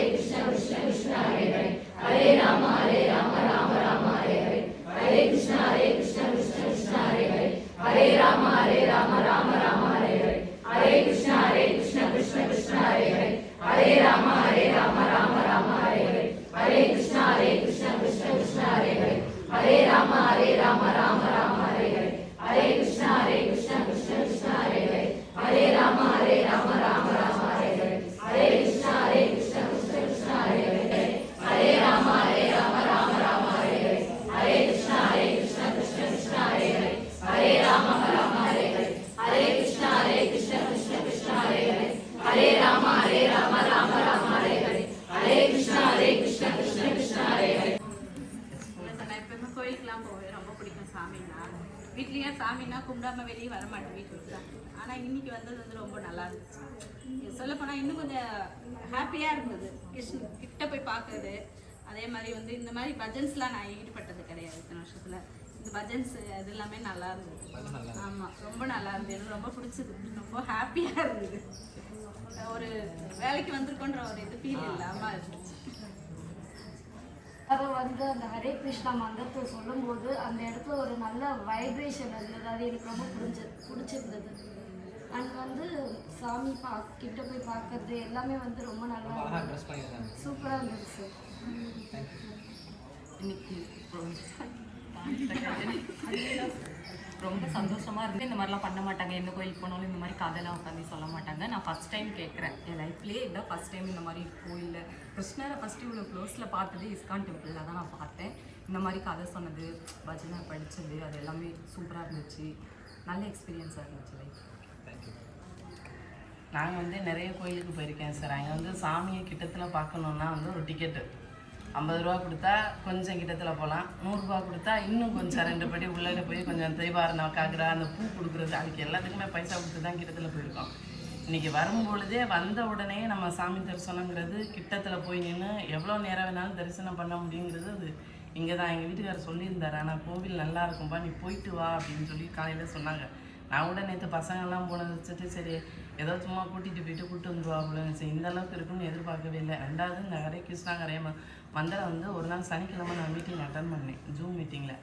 Krishna, Hare Hare. Hare Rama, Rama Rama, Hare Hare. Hare Krishna, Krishna Krishna, Hare Hare. Hare Rama, Rama Rama, Hare Hare. Hare Krishna, Krishna Krishna, Hare Hare. Hare Rama, Rama Rama, Hare Hare. Hare Krishna, Krishna Krishna, Hare Hare. Hare Rama, Rama Rama, Hare Hare. Hare Krishna, Krishna Krishna, Hare Hare. Hare Rama, Rama Rama, Hare Hare. Hare Krishna, Krishna Krishna, Hare Hare. Hare Rama, Rama Rama, Hare Hare. Hare Krishna, Krishna Krishna, Hare Hare. Hare Rama, Rama, Hare Hare. Hare Krishna, Krishna Krishna, Hare Hare. Hare Rama, Rama Rama, Hare Hare. Hare Krishna, Krishna Krishna, Hare Hare. நான் எப்பவுமே கோயிலுக்குலாம் போவேன், ரொம்ப பிடிக்கும் சாமின்னா. வீட்லேயே சாமின்னா கும்பிடாம வெளியே வர மாட்டேன் வீட்டுக்கு தான். ஆனால் இன்னைக்கு வந்தது வந்து ரொம்ப நல்லா இருந்துச்சு. சொல்லப்போனால் இன்னும் கொஞ்சம் ஹாப்பியாக இருந்தது. கிட்ட போய் பார்க்குறது, அதே மாதிரி வந்து இந்த மாதிரி பஜன்ஸ்லாம் நான் ஈடுபட்டது கிடையாது இத்தனை வருஷத்தில். இந்த பஜன்ஸ் அது எல்லாமே நல்லா இருந்தது. ஆமாம், ரொம்ப நல்லா இருந்தது. எனக்கு ரொம்ப பிடிச்சது, ரொம்ப ஹாப்பியாக இருந்தது. ஒரு வேலைக்கு வந்திருக்கோன்ற ஒரு இது ஃபீல் இல்லாமல் இருந்துச்சு. அதை வந்து அந்த ஹரே கிருஷ்ணா மந்திரத்தை சொல்லும்போது அந்த இடத்துல ஒரு நல்ல வைப்ரேஷன் இருந்தது. அது எனக்கு ரொம்ப பிடிச்சிருந்தது. அண்ட் வந்து சாமி கிட்ட போய் பார்க்கறது எல்லாமே வந்து ரொம்ப நல்லா சூப்பராக இருந்தது சார். இன்னைக்கு ரொம்ப சந்தோஷமாக இருக்குது. இந்த மாதிரிலாம் பண்ண மாட்டாங்க. எந்த கோயிலுக்கு போனாலும் இந்த மாதிரி கதைலாம் உட்காந்து சொல்ல மாட்டாங்க. நான் ஃபஸ்ட் டைம் கேட்குறேன் என் லைஃப்லேயே. இதான் ஃபஸ்ட் டைம் இந்த மாதிரி கோயிலில் கிருஷ்ணரை ஃபஸ்ட்டு இவ்வளோ க்ளோஸில் பார்த்தது இஸ்கான் டெம்பிளில் தான் நான் பார்த்தேன். இந்த மாதிரி கதை சொன்னது, பஜனை படித்தது, அது எல்லாமே சூப்பராக இருந்துச்சு. நல்ல எக்ஸ்பீரியன்ஸாக இருந்துச்சு லைஃப். நாங்கள் வந்து நிறைய கோயிலுக்கு போயிருக்கேன் சார். அங்கே வந்து சாமியை கிட்டத்தில் பார்க்கணுன்னா வந்து ஒரு டிக்கெட்டு 50 ரூபா கொடுத்தா கொஞ்சம் கிட்டத்தில் போகலாம். 100 ரூபா கொடுத்தா இன்னும் கொஞ்சம் 2 படி உள்ளே போய் கொஞ்சம் தீபாரணம் காக்குறா, அந்த பூ கொடுக்குறது, அதுக்கு எல்லாத்துக்குமே பைசா கொடுத்து தான் கிட்டத்தில் போயிருக்கோம். இன்றைக்கி வரும்பொழுதே வந்த உடனே நம்ம சாமி தரிசனங்கிறது கிட்டத்தில் போய் நின்று எவ்வளோ நேரம் வேணாலும் தரிசனம் பண்ண முடியுங்கிறது அது இங்கே தான் எங்கள் வீட்டுக்காரர் சொல்லியிருந்தார். ஆனால் கோவில் நல்லா இருக்கும்பா, நீ போயிட்டு வா அப்படின்னு சொல்லி காலையில் சொன்னாங்க. நான் கூட நேற்று பசங்கள்லாம் போனது வச்சுட்டு சரி ஏதோ சும்மா கூட்டிகிட்டு வந்துடுவா அப்படின்னு சரி இந்த அளவுக்கு இருக்குன்னு எதிர்பார்க்கவே இல்லை. ரெண்டாவது இந்த ஹரே கிருஷ்ணா ஹரே மந்திரம் வந்து ஒரு நாள் சனிக்கிழமை நான் மீட்டிங் அட்டன் பண்ணேன், ஜூம் மீட்டிங்கில்.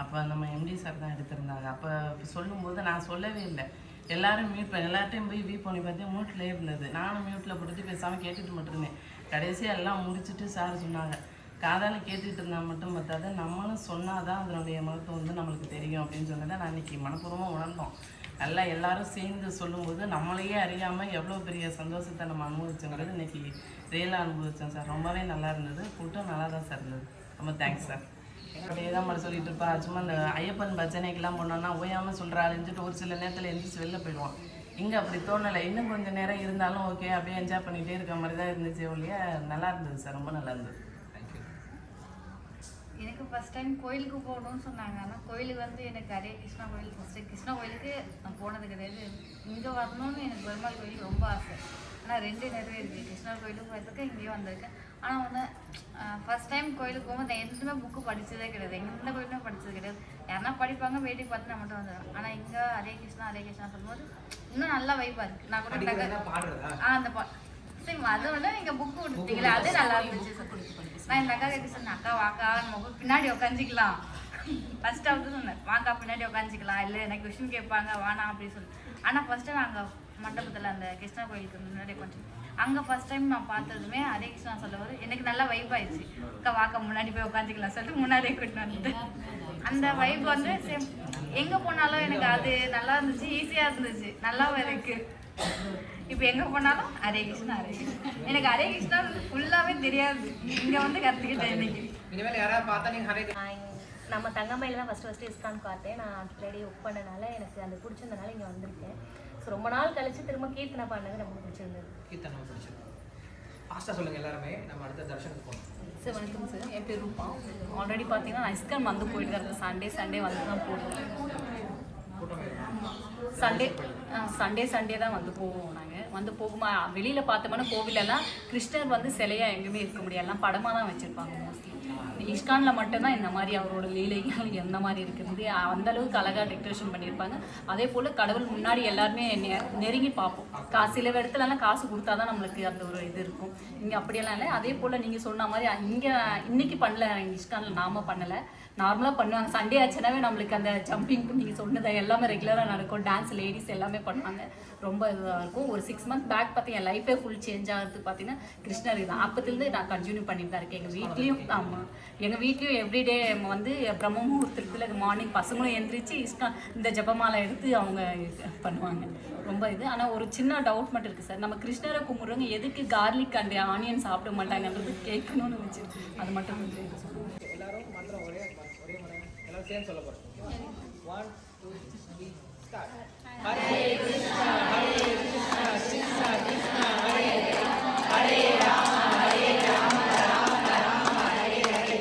அப்போ நம்ம எம்டி சார் தான் எடுத்திருந்தாங்க. அப்போ சொல்லும்போது நான் சொல்லவே இல்லை. எல்லோரும் மியூட் பண்ணி எல்லார்ட்டையும் போய் வீ பண்ணி பார்த்து மியூட்லேயே இருந்தது. நானும் மியூட்டில் போட்டுட்டு பேசாமல் கேட்டுட்டு மட்டும் இருந்தேன். கடைசியாக எல்லாம் முடிச்சுட்டு சார் சொன்னாங்க, காதால் கேட்டுட்டு இருந்தால் மட்டும் பார்த்தாது, நம்மளும் சொன்னால் தான் அதனுடைய மகத்துவம் வந்து நம்மளுக்கு தெரியும் அப்படின்னு சொன்னதை நான் இன்றைக்கி மனப்பூர்வமாக உணர்ந்தோம். நல்லா எல்லோரும் சேர்ந்து சொல்லும்போது நம்மளையே அறியாமல் எவ்வளோ பெரிய சந்தோஷத்தை நம்ம அனுபவிச்சோங்கிறது இன்றைக்கி ரியலாக அனுபவித்தோம் சார். ரொம்பவே நல்லா இருந்தது. கூட்டம் நல்லா தான் சார் இருந்தது. ரொம்ப தேங்க்ஸ் சார். அப்படியே தான் மட்டும் சொல்லிட்டு இருப்பா. சும்மா இந்த ஐயப்பன் பஜனைக்கெல்லாம் போனோன்னா ஓயாமல் சொல்கிறாள்ன்ட்டு ஒரு சில நேரத்தில் எழுந்திரிச்சு வெளில போயிடுவான். இங்கே அப்படி தோணலை. இன்னும் கொஞ்சம் நேரம் இருந்தாலும் ஓகே அப்படியே என்ஜாய் பண்ணிகிட்டே இருக்க மாதிரி தான் இருந்துச்சு. ஒழிய நல்லா இருந்தது சார், ரொம்ப நல்லா இருந்தது. எனக்கு ஃபஸ்ட் டைம் கோயிலுக்கு போகணும்னு சொன்னாங்க. ஆனால் கோயிலுக்கு வந்து எனக்கு ஹரே கிருஷ்ணா கோயில் ஃபஸ்ட்டு கிருஷ்ணா கோயிலுக்கு நான் போனது கிடையாது. இங்கே வரணும்னு எனக்கு பெருமாள் கோயிலுக்கு ரொம்ப ஆசை. ஆனால் 2 நிறைவேறிருக்கு. கிருஷ்ணா கோயிலுக்கு போயிருக்கேன், இங்கேயும் வந்திருக்கேன். ஆனால் வந்து ஃபஸ்ட் டைம் கோயிலுக்கு போகும்போது நான் எதுவுமே புக்கு படித்ததே கிடையாது. எந்த கோயிலுமே படித்தது கிடையாது. யாருன்னா படிப்பாங்க, வேட்டி பார்த்து நான் மட்டும் வந்துடுவேன். ஆனால் இங்கே ஹரே கிருஷ்ணா சொல்லும்போது இன்னும் நல்லா வைப்பாக இருக்குது. நான் கூட அந்த சரி அதை விட நீங்கள் புக்கு கொடுத்தீங்களே அது நல்லா இருந்துச்சு. நான் இந்த அக்கா கிட்ட சொன்னேன், அக்கா வாக்கா நம்ம பின்னாடி உட்காந்துக்கலாம். ஃபஸ்ட்டு வந்து சொன்னேன், வாக்கா பின்னாடி உட்காந்துக்கலாம், இல்லை எனக்கு கொஷின் கேட்பாங்க வானா அப்படின்னு சொல்லி. ஆனால் ஃபஸ்ட்டு நாங்கள் மண்டபத்தில் அந்த கிருஷ்ணா கோயிலுக்கு முன்னாடி கொஞ்சம் அங்கே ஃபஸ்ட் டைம் நான் பார்த்ததுமே ஹரே கிருஷ்ணா சொல்லும்போது எனக்கு நல்லா வைப் ஆயிடுச்சு. அக்கா வாக்கா முன்னாடி போய் உட்காந்துக்கலாம் சொல்லிட்டு முன்னாடியே கூட்டிட்டு வந்துட்டு அந்த வைப் வந்து சேம் எங்கே போனாலும் எனக்கு அது நல்லா இருந்துச்சு, ஈஸியாக இருந்துச்சு, நல்லாவும் இருக்குது. இப்போ எங்கே போனாலும் ஹரே கிருஷ்ணா எனக்கு ஹரே கிருஷ்ணா ஃபுல்லாகவே தெரியாது. இங்கே வந்து கற்றுக்கிட்டேன் இன்னைக்கு. இனிமேல் யாராவது பார்த்தா நீங்கள் ஹரே நம்ம தங்கமயில தான் ஃபஸ்ட்டு இஸ்கான் பார்த்தேன். நான் ஆல்ரெடி ஒர்க் பண்ணனால எனக்கு அந்த பிடிச்சிருந்தனால இங்கே வந்திருக்கேன். ஸோ ரொம்ப நாள் கழிச்சு திரும்ப கீர்த்தனை பண்ணது ரொம்ப பிடிச்சிருந்தது. கீர்த்தனை பிடிச்சிருக்கு. ஃபாஸ்ட்டாக சொல்லுங்கள் எல்லாருமே, நம்ம அடுத்த தர்ஷனுக்கு போகணும். சார் வணக்கம் சார், என் பேர் ரூபா. ஆல்ரெடி பார்த்தீங்கன்னா நான் இஸ்கான் வந்து போயிட்டு தான் இருக்கேன். சண்டே வந்து தான் போடுவேன். சண்டே தான் வந்து போவோம். நாங்கள் வந்து போகுமா வெளியில் பார்த்தோம்னா கோவிலெல்லாம் கிருஷ்ணர் வந்து சிலையாக எங்கேயுமே இருக்க முடியாது, எல்லாம் படமாக தான் வச்சுருப்பாங்க மோஸ்ட்லி. இஸ்கானில் மட்டும்தான் இந்த மாதிரி அவரோட லீலைகள் எந்த மாதிரி இருக்குது அந்தளவுக்கு அழகாக டெக்கரேஷன் பண்ணியிருப்பாங்க. அதே போல் கடவுள் முன்னாடி எல்லாருமே நெருங்கி பார்ப்போம். சில இடத்துலலாம் காசு கொடுத்தா தான் நம்மளுக்கு அந்த ஒரு இது இருக்கும். இங்கே அப்படியெல்லாம் இல்லை. அதே போல் நீங்கள் சொன்ன மாதிரி இன்னைக்கு பண்ணல, இஸ்கானில் நாம பண்ணலை, நார்மலாக பண்ணுவாங்க. சண்டே ஆச்சுனாவே நம்மளுக்கு அந்த ஜம்பிங் நீங்கள் சொன்னதை எல்லாமே ரெகுலராக நடக்கும். டான்ஸ் லேடிஸ் எல்லாமே பண்ணுவாங்க, ரொம்ப இதுவாக இருக்கும். ஒரு 6 மந்த் பேக் பார்த்து என் லைஃபே ஃபுல் சேஞ்ச் ஆகிறதுக்கு பார்த்தீங்கன்னா கிருஷ்ணர் இதுதான். அப்போத்துலேருந்து நான் கண்டினியூ பண்ணிட்டு தான் இருக்கேன். எங்கள் வீட்லேயும் எங்கள் வீட்லேயும் எவ்ரிடே வந்து பிரம்ம முகூர்த்தத்தில் மார்னிங் பசங்களும் எழுந்திரிச்சு இந்த ஜபமாலை எடுத்து அவங்க பண்ணுவாங்க. ரொம்ப இது. ஆனால் ஒரு சின்ன டவுட் மட்டும் இருக்குது சார், நம்ம கிருஷ்ணரை கும்பிட்றவங்க எதுக்கு கார்லிக் அண்ட் ஆனியன் சாப்பிட மாட்டாங்கன்றது கேட்கணும்னு வச்சு அது மட்டும் கொஞ்சம் இது சொல்லுங்கள். எல்லாரும் மந்திரம் ஒரே முறை எல்லாரும் சேர்ந்து சொல்ல போகிறோம். 1 2 3 ஸ்டார்ட். ஹரே கிருஷ்ணா ஹரே கிருஷ்ணா கிருஷ்ணா கிருஷ்ணா ஹரே ஹரே ராம ஹரே ராம ராம ராம ஹரே ஹரே.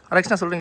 ஹரே கிருஷ்ணா சொல்றீங்க.